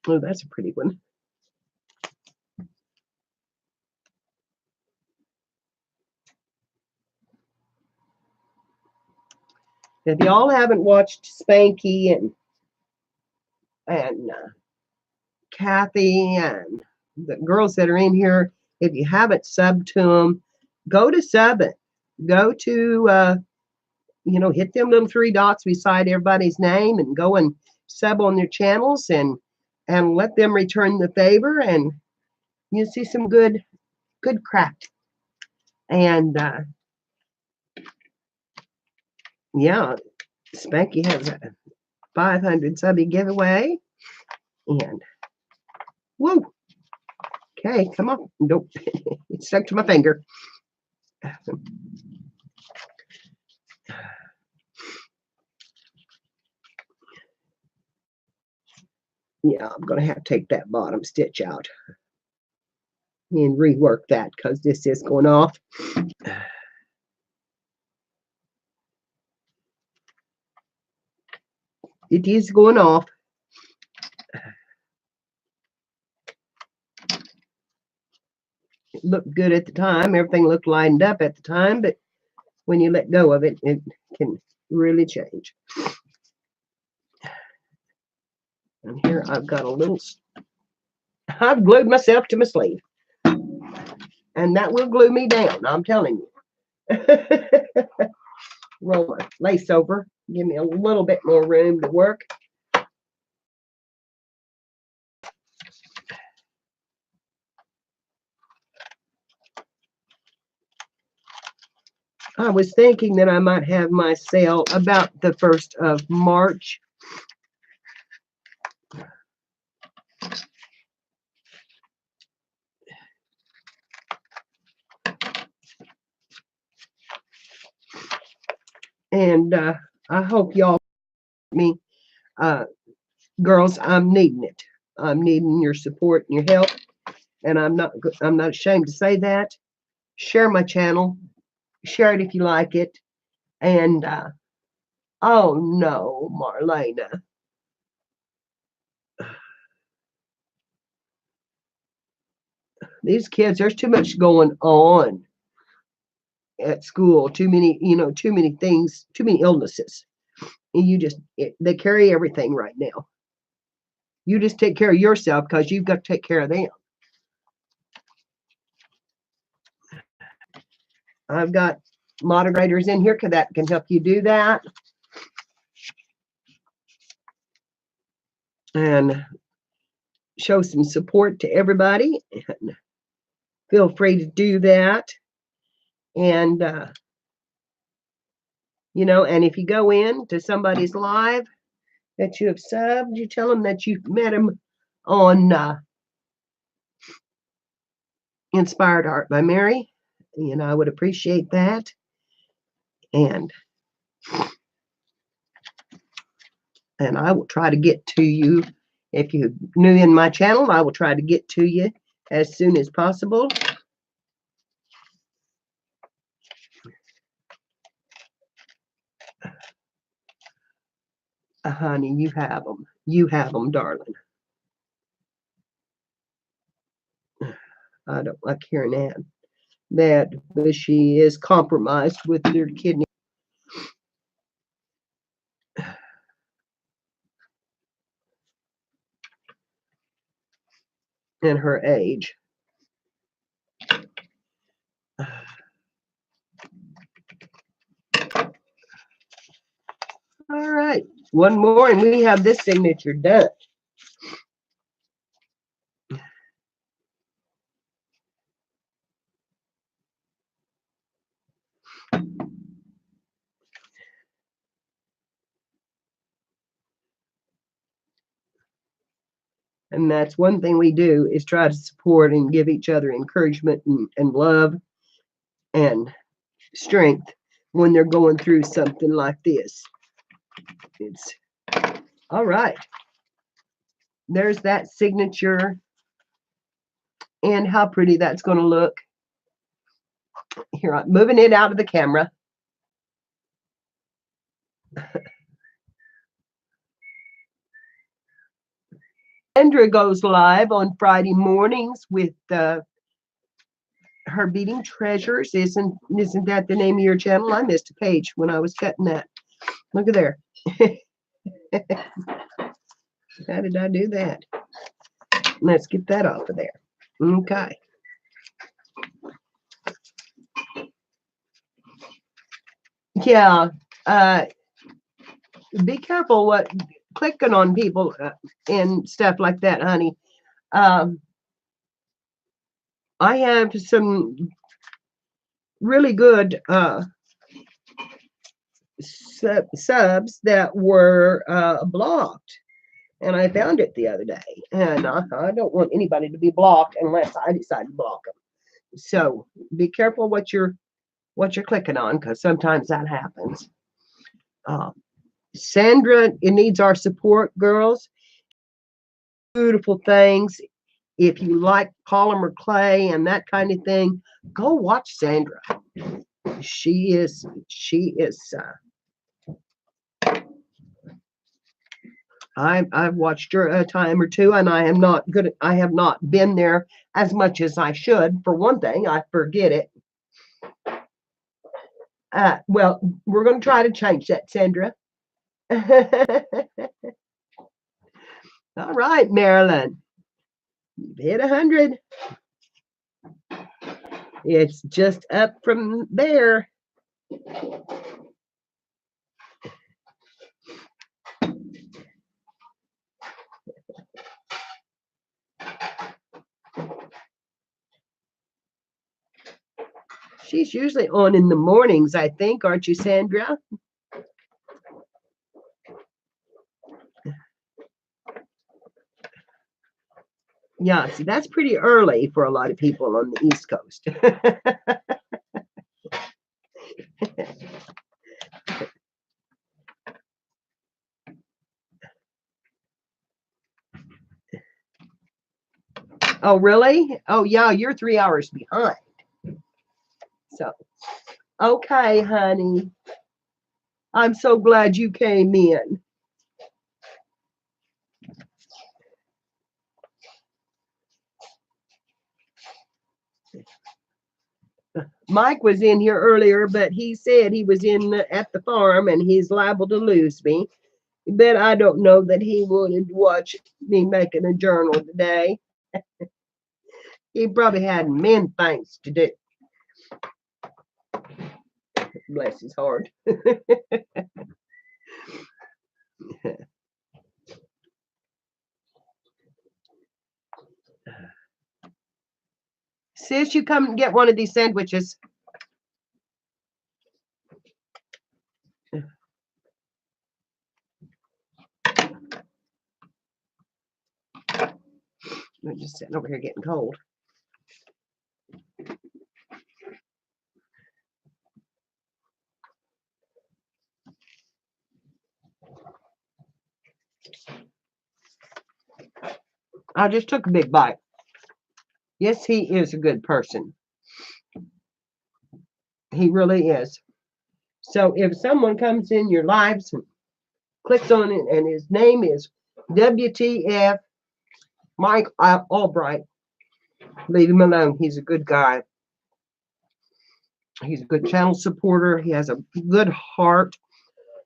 Oh, that's a pretty one. If y'all haven't watched Spanky and Kathy and the girls that are in here, if you haven't subbed to them, go to sub it. Go to hit them little three dots beside everybody's name and go and sub on their channels and let them return the favor, and you see some good craft. And yeah, Spanky has a 500 subby giveaway, and woo. Okay, come on. Nope. It stuck to my finger. Yeah, I'm going to have to take that bottom stitch out and rework that because this is going off. It is going off. It looked good at the time. Everything looked lined up at the time, but when you let go of it, it can really change. And here I've got a little, I've glued myself to my sleeve. And that will glue me down, I'm telling you. Roll my lace over, give me a little bit more room to work. I was thinking that I might have my sale about the 1st of March. And I hope y'all me. Girls, I'm needing it. I'm needing your support and your help. And I'm not ashamed to say that. Share my channel. Share it if you like it. And oh no, Marlena. These kids, there's too much going on at school. Too many things, too many illnesses. And they carry everything right now. You just take care of yourself because you've got to take care of them. I've got moderators in here that can help you do that. And show some support to everybody. And feel free to do that. And, and if you go in to somebody's live that you have subbed, you tell them that you've met them on Inspired Art by Mary. I would appreciate that. And I will try to get to you If you're new in my channel, I will try to get to you as soon as possible. Honey, you have them. You have them, darling. I don't like hearing that, but she is compromised with her kidney and her age. All right, one more and we have this signature done. And that's one thing we do is try to support and give each other encouragement and love and strength when they're going through something like this. It's all right. There's that signature and how pretty that's going to look. Here, I'm moving it out of the camera. Sandra goes live on Friday mornings with her Beating Treasures. Isn't that the name of your channel? I missed a page when I was cutting that. Look at there. How did I do that? Let's get that off of there. Okay. Yeah. Be careful what clicking on people and stuff like that, honey. I have some really good subs that were blocked, and I found it the other day, and I don't want anybody to be blocked unless I decide to block them. So be careful what you're clicking on, because sometimes that happens. Sandra, it needs our support, girls. Beautiful things. If you like polymer clay and that kind of thing, go watch Sandra. She is I've watched her a time or two, and I have not been there as much as I should. For one thing, I forget it. Well, we're going to try to change that, Sandra. All right, Marilyn. You've hit 100. It's just up from there. She's usually on in the mornings, I think, aren't you, Sandra? Yeah, see, that's pretty early for a lot of people on the East Coast. Oh, really? Oh, yeah, you're 3 hours behind. So, okay, honey. I'm so glad you came in. Mike was in here earlier, but he said he was in at the farm and he's liable to lose me. But I don't know that he wanted to watch me making a journal today. He probably had men things to do. Bless his heart. Sis, you come and get one of these sandwiches. I'm just sitting over here getting cold. I just took a big bite. Yes, he is a good person. He really is. So if someone comes in your lives and clicks on it and his name is WTF Mike Albright, leave him alone. He's a good guy. He's a good channel supporter. He has a good heart,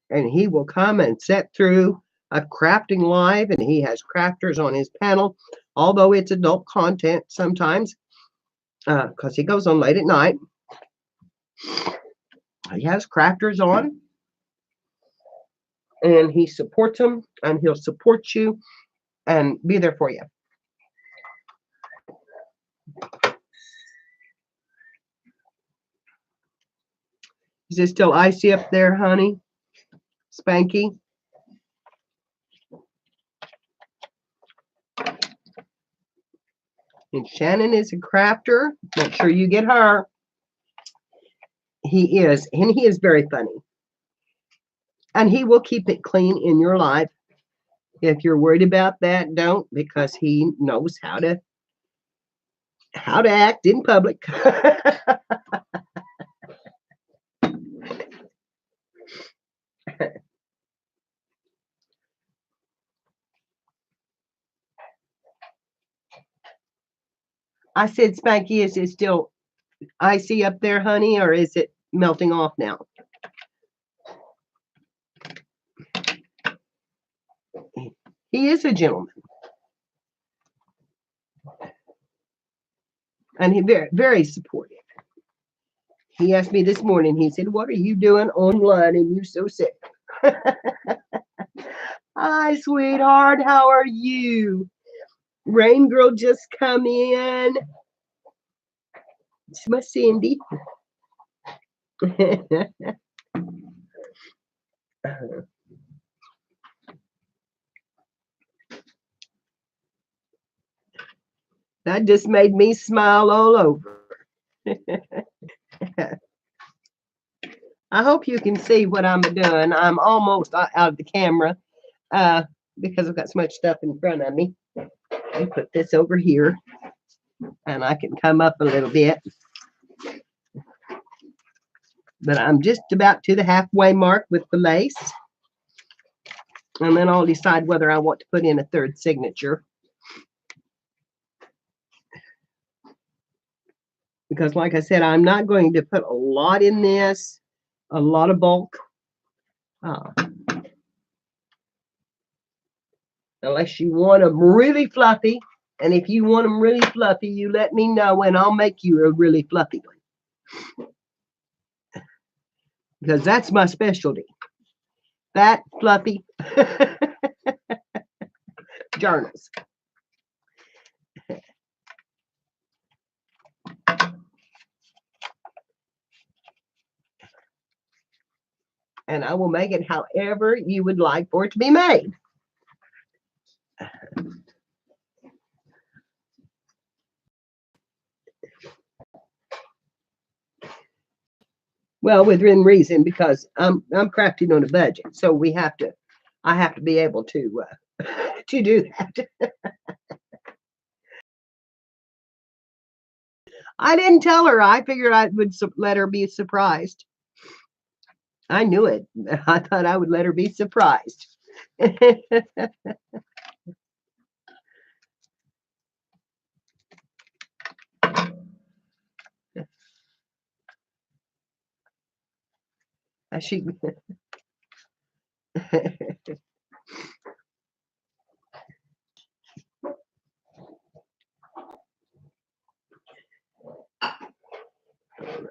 and he will come and sit through a crafting live, and he has crafters on his panel, although it's adult content sometimes, because he goes on late at night. He has crafters on, and he supports them, and he'll support you and be there for you. Is it still icy up there, honey? Spanky? And Shannon is a crafter. Make sure you get her. He is, and he is very funny. And he will keep it clean in your life. If you're worried about that, don't, because he knows how to act in public. I said, Spanky, is it still icy up there, honey, or is it melting off now? He is a gentleman. And he very, very supportive. He asked me this morning, he said, what are you doing online and you so sick? Hi, sweetheart. How are you? Rain girl just come in. It's my Cindy. That just made me smile all over. I hope you can see what I'm doing. I'm almost out of the camera because I've got so much stuff in front of me. I put this over here and I can come up a little bit. But I'm just about to the halfway mark with the lace. And then I'll decide whether I want to put in a third signature. Because like I said, I'm not going to put a lot in this, a lot of bulk. Unless you want them really fluffy. And if you want them really fluffy, you let me know and I'll make you a really fluffy one. Because that's my specialty. Fat, fluffy journals. And I will make it however you would like for it to be made. Well, within reason, because I'm crafting on a budget, so I have to be able to do that. I didn't tell her. I figured I would let her be surprised. I knew it. I thought I would let her be surprised. She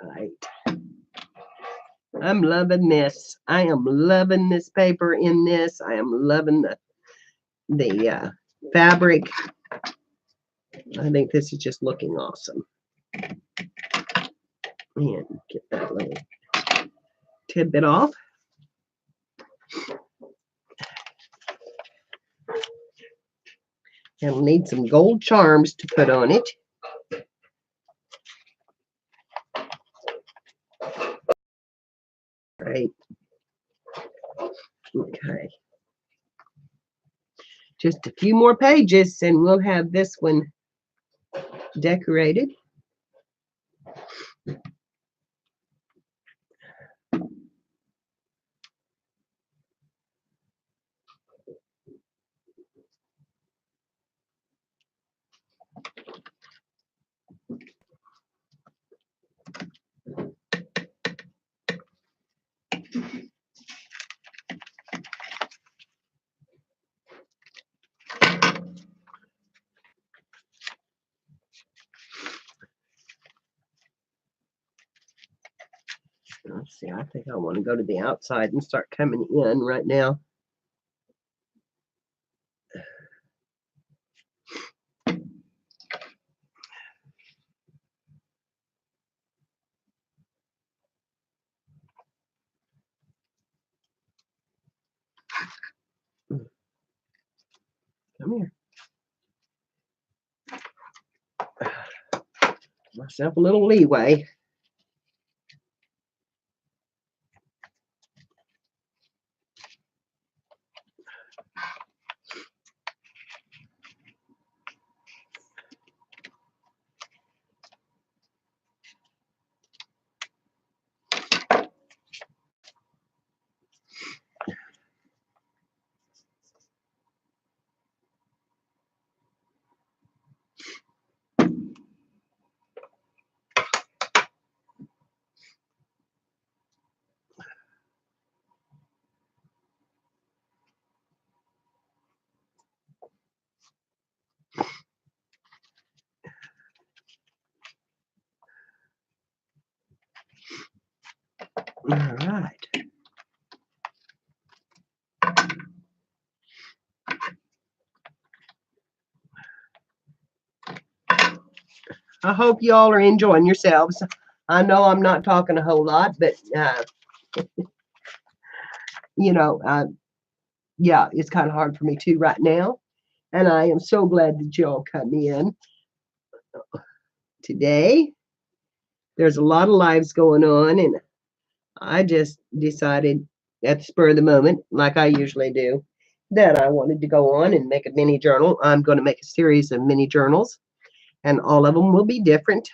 Right. I'm loving this. I am loving this paper in this. I am loving the fabric. I think this is just looking awesome. And get that little tidbit off. And we'll need some gold charms to put on it. Right. Okay. Just a few more pages and we'll have this one decorated. Let's see, I think I want to go to the outside and start coming in right now. Come here. Myself a little leeway. All right. I hope y'all are enjoying yourselves. I know I'm not talking a whole lot, but you know, yeah, it's kind of hard for me too right now. And I am so glad that y'all come in today. There's a lot of lives going on, and I just decided at the spur of the moment, like I usually do, that I wanted to go on and make a mini journal. I'm going to make a series of mini journals, and all of them will be different.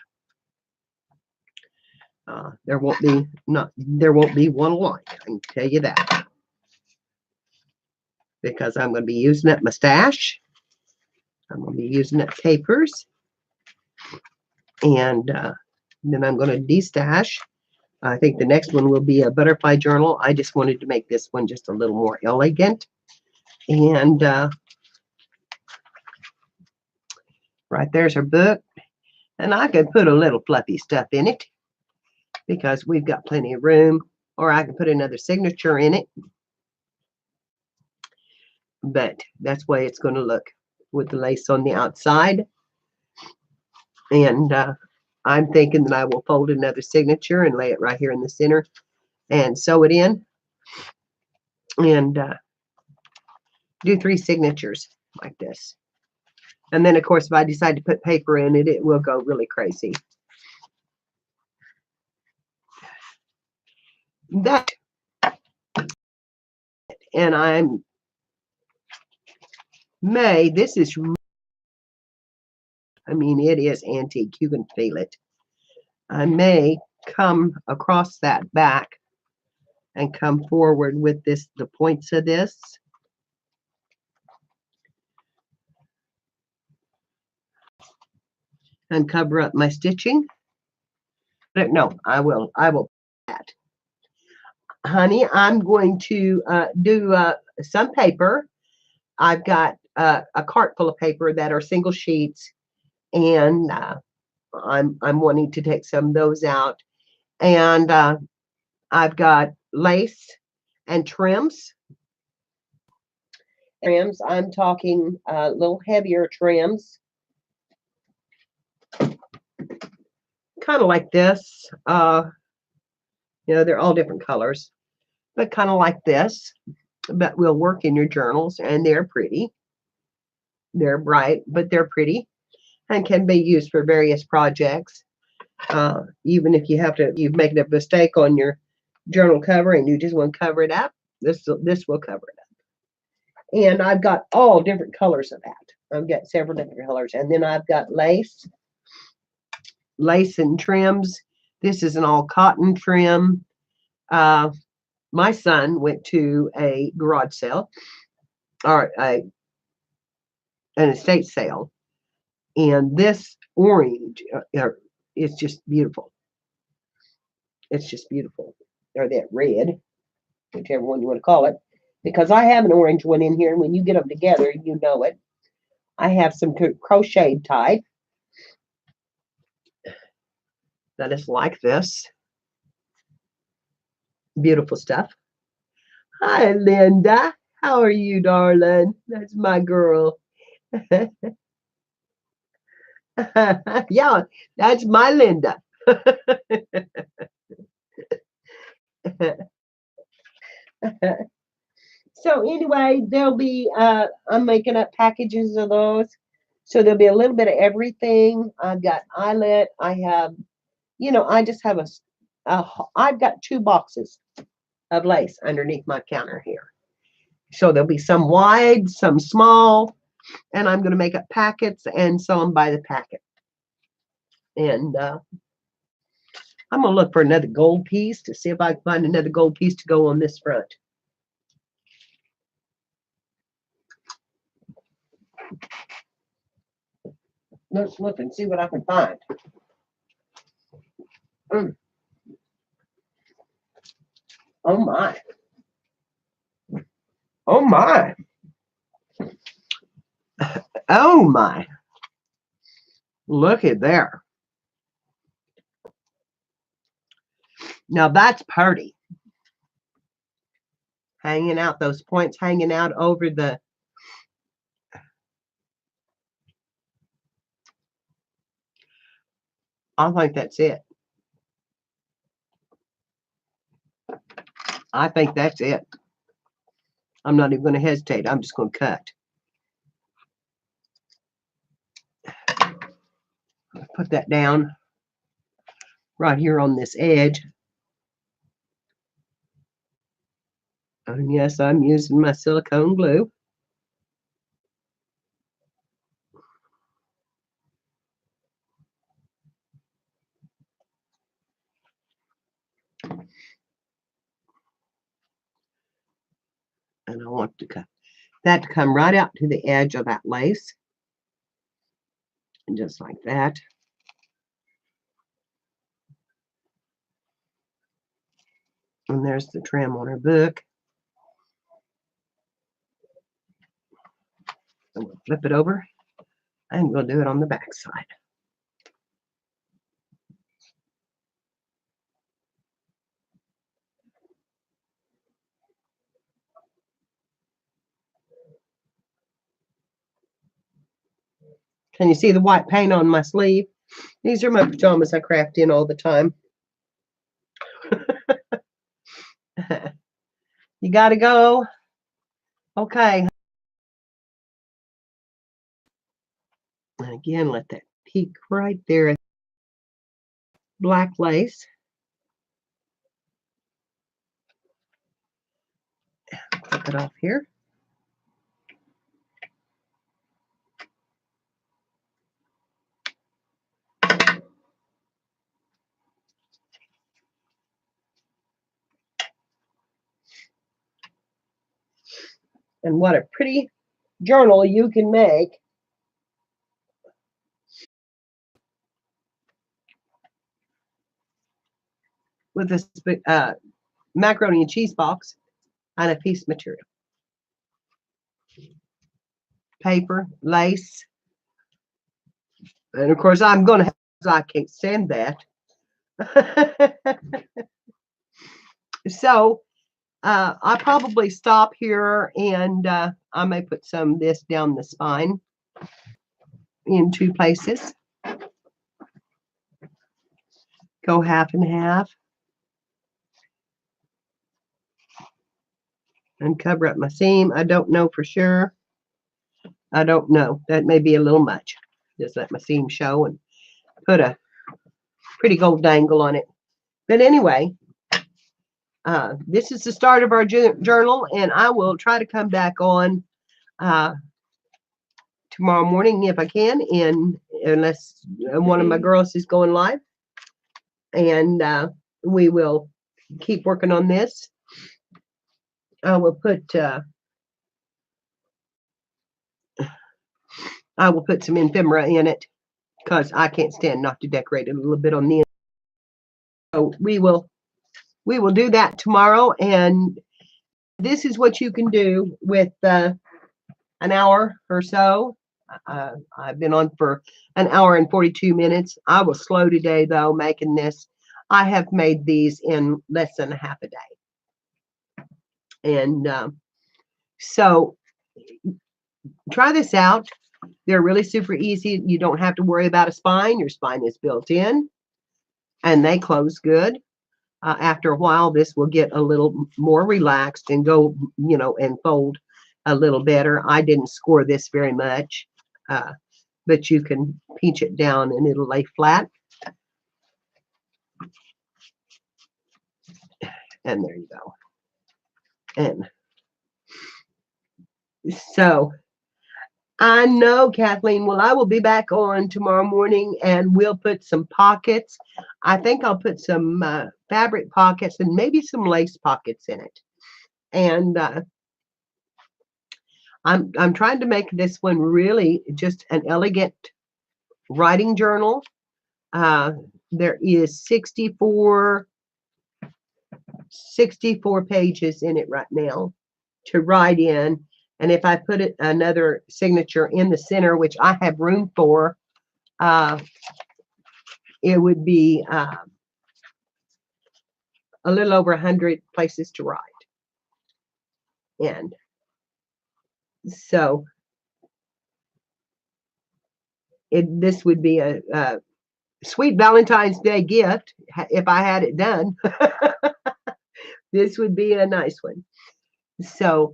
There won't be one alike. I can tell you that, because I'm going to be using up my stash. I'm going to be using up papers, and then I'm going to destash. I think the next one will be a butterfly journal. I just wanted to make this one just a little more elegant. And right there's her book. And I could put a little fluffy stuff in it because we've got plenty of room. Or I can put another signature in it. But that's the way it's going to look with the lace on the outside. And I'm thinking that I will fold another signature and lay it right here in the center and sew it in. And do 3 signatures like this. And then, of course, if I decide to put paper in it, it will go really crazy. That, and I'm this is, I mean, it is antique. You can feel it. I may come across that back and come forward with this, the points of this. And cover up my stitching. But no, I will that. Honey, I'm going to do some paper. I've got a cart full of paper that are single sheets, and I'm wanting to take some of those out. And I've got lace and trims. I'm talking a little heavier trims. Kind of like this. You know, they're all different colors, but kind of like this. But will work in your journals, and they're pretty. They're bright, but they're pretty, and can be used for various projects. Even if you've made a mistake on your journal cover and you just want to cover it up, this will cover it up. And I've got all different colors of that. I've got several different colors. And then I've got lace and trims. This is an all cotton trim. My son went to a garage sale or an estate sale, and this orange is just beautiful. It's just beautiful. Or that red, whichever one you want to call it, because I have an orange one in here, and when you get them together, you know it. I have some crocheted type that is like this. Beautiful stuff. Hi, Linda. How are you, darling? That's my girl. Yeah, that's my Linda. So anyway, there'll be I'm making up packages of those. So there'll be a little bit of everything. I've got eyelet. I have, I just have I've got 2 boxes of lace underneath my counter here. So there'll be some wide, some small, and I'm going to make up packets and sell them by the packet. And I'm going to look for another gold piece to see if I can find another gold piece to go on this front. Let's look and see what I can find. Oh my. Oh my. Oh my. Look at there. Now that's pretty. Hanging out, those points hanging out over the. I think that's it. I think that's it. I'm not even going to hesitate. I'm just going to cut. Put that down right here on this edge. And yes, I'm using my silicone glue. And I want that to come right out to the edge of that lace. And just like that. And there's the trim on her book. And we'll flip it over. And we'll do it on the back side. Can you see the white paint on my sleeve? These are my pajamas I craft in all the time. You got to go. Okay. And again, let that peek right there. Black lace. Clip it off here. And what a pretty journal you can make. With this macaroni and cheese box and a piece of material. Paper, lace. And of course, I'm going to have, I can't stand that. So I'll probably stop here, and I may put some of this down the spine in 2 places. Go half and half. And cover up my seam. I don't know for sure. I don't know. That may be a little much. Just let my seam show and put a pretty gold dangle on it. But anyway, this is the start of our journal, and I will try to come back on tomorrow morning if I can, and unless one of my girls is going live, and we will keep working on this. I will put some ephemera in it because I can't stand not to decorate it a little bit on the end. So we will do that tomorrow, and this is what you can do with an hour or so. I've been on for an hour and 42 minutes. I was slow today though making this. I have made these in less than a half a day, and so try this out. They're really super easy. You don't have to worry about a spine. Your spine is built in, and they close good. After a while, this will get a little more relaxed and go, and fold a little better. I didn't score this very much, but you can pinch it down and it'll lay flat. And there you go. And so I know, Kathleen, well, I will be back on tomorrow morning and we'll put some pockets. I think I'll put some fabric pockets and maybe some lace pockets in it. And I'm trying to make this one really just an elegant writing journal. There is 64 pages in it right now to write in. And if I put another signature in the center, which I have room for, it would be a little over 100 places to write. And so this would be a sweet Valentine's Day gift if I had it done. This would be a nice one. So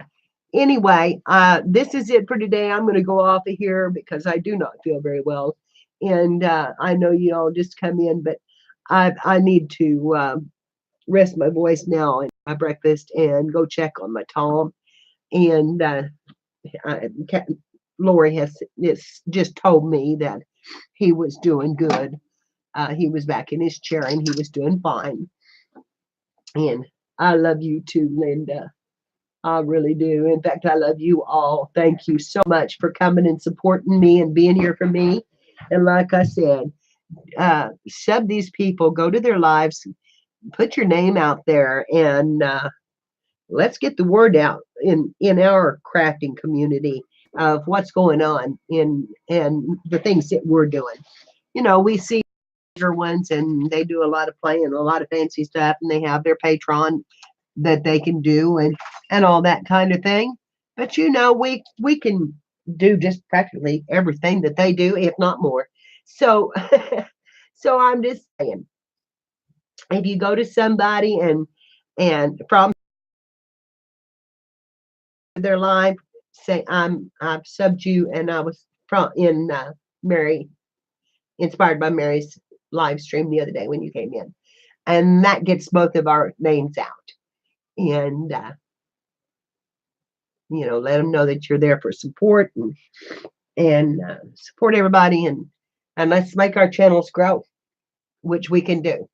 anyway, this is it for today. I'm going to go off of here because I do not feel very well. And I know you all just come in, but I need to rest my voice now and my breakfast and go check on my Tom. And Lori has just told me that he was doing good. He was back in his chair and he was doing fine. And I love you too, Linda. I really do. In fact, I love you all. Thank you so much for coming and supporting me and being here for me. And like I said, shove these people, go to their lives, put your name out there, and let's get the word out in our crafting community of what's going on and the things that we're doing. We see bigger ones and they do a lot of playing, a lot of fancy stuff, and they have their Patreon that they can do and all that kind of thing. But we can do just practically everything that they do, if not more. So so I'm just saying, if you go to somebody and from their live, say I've subbed you, and I was in Mary, Inspired by Mary's live stream the other day when you came in, and that gets both of our names out. And let them know that you're there for support and support everybody, and let's make our channels grow, which we can do.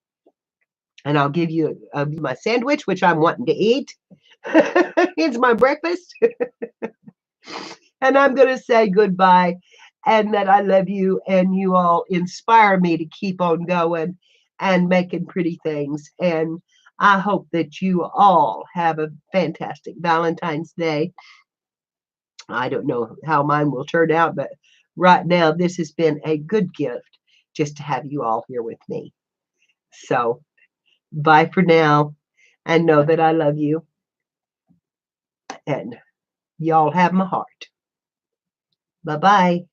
And I'll give you my sandwich, which I'm wanting to eat. It's my breakfast. And I'm going to say goodbye, and that I love you, and you all inspire me to keep on going and making pretty things. And I hope that you all have a fantastic Valentine's Day. I don't know how mine will turn out, but right now this has been a good gift just to have you all here with me. So bye for now, and know that I love you, and y'all have my heart. Bye-bye.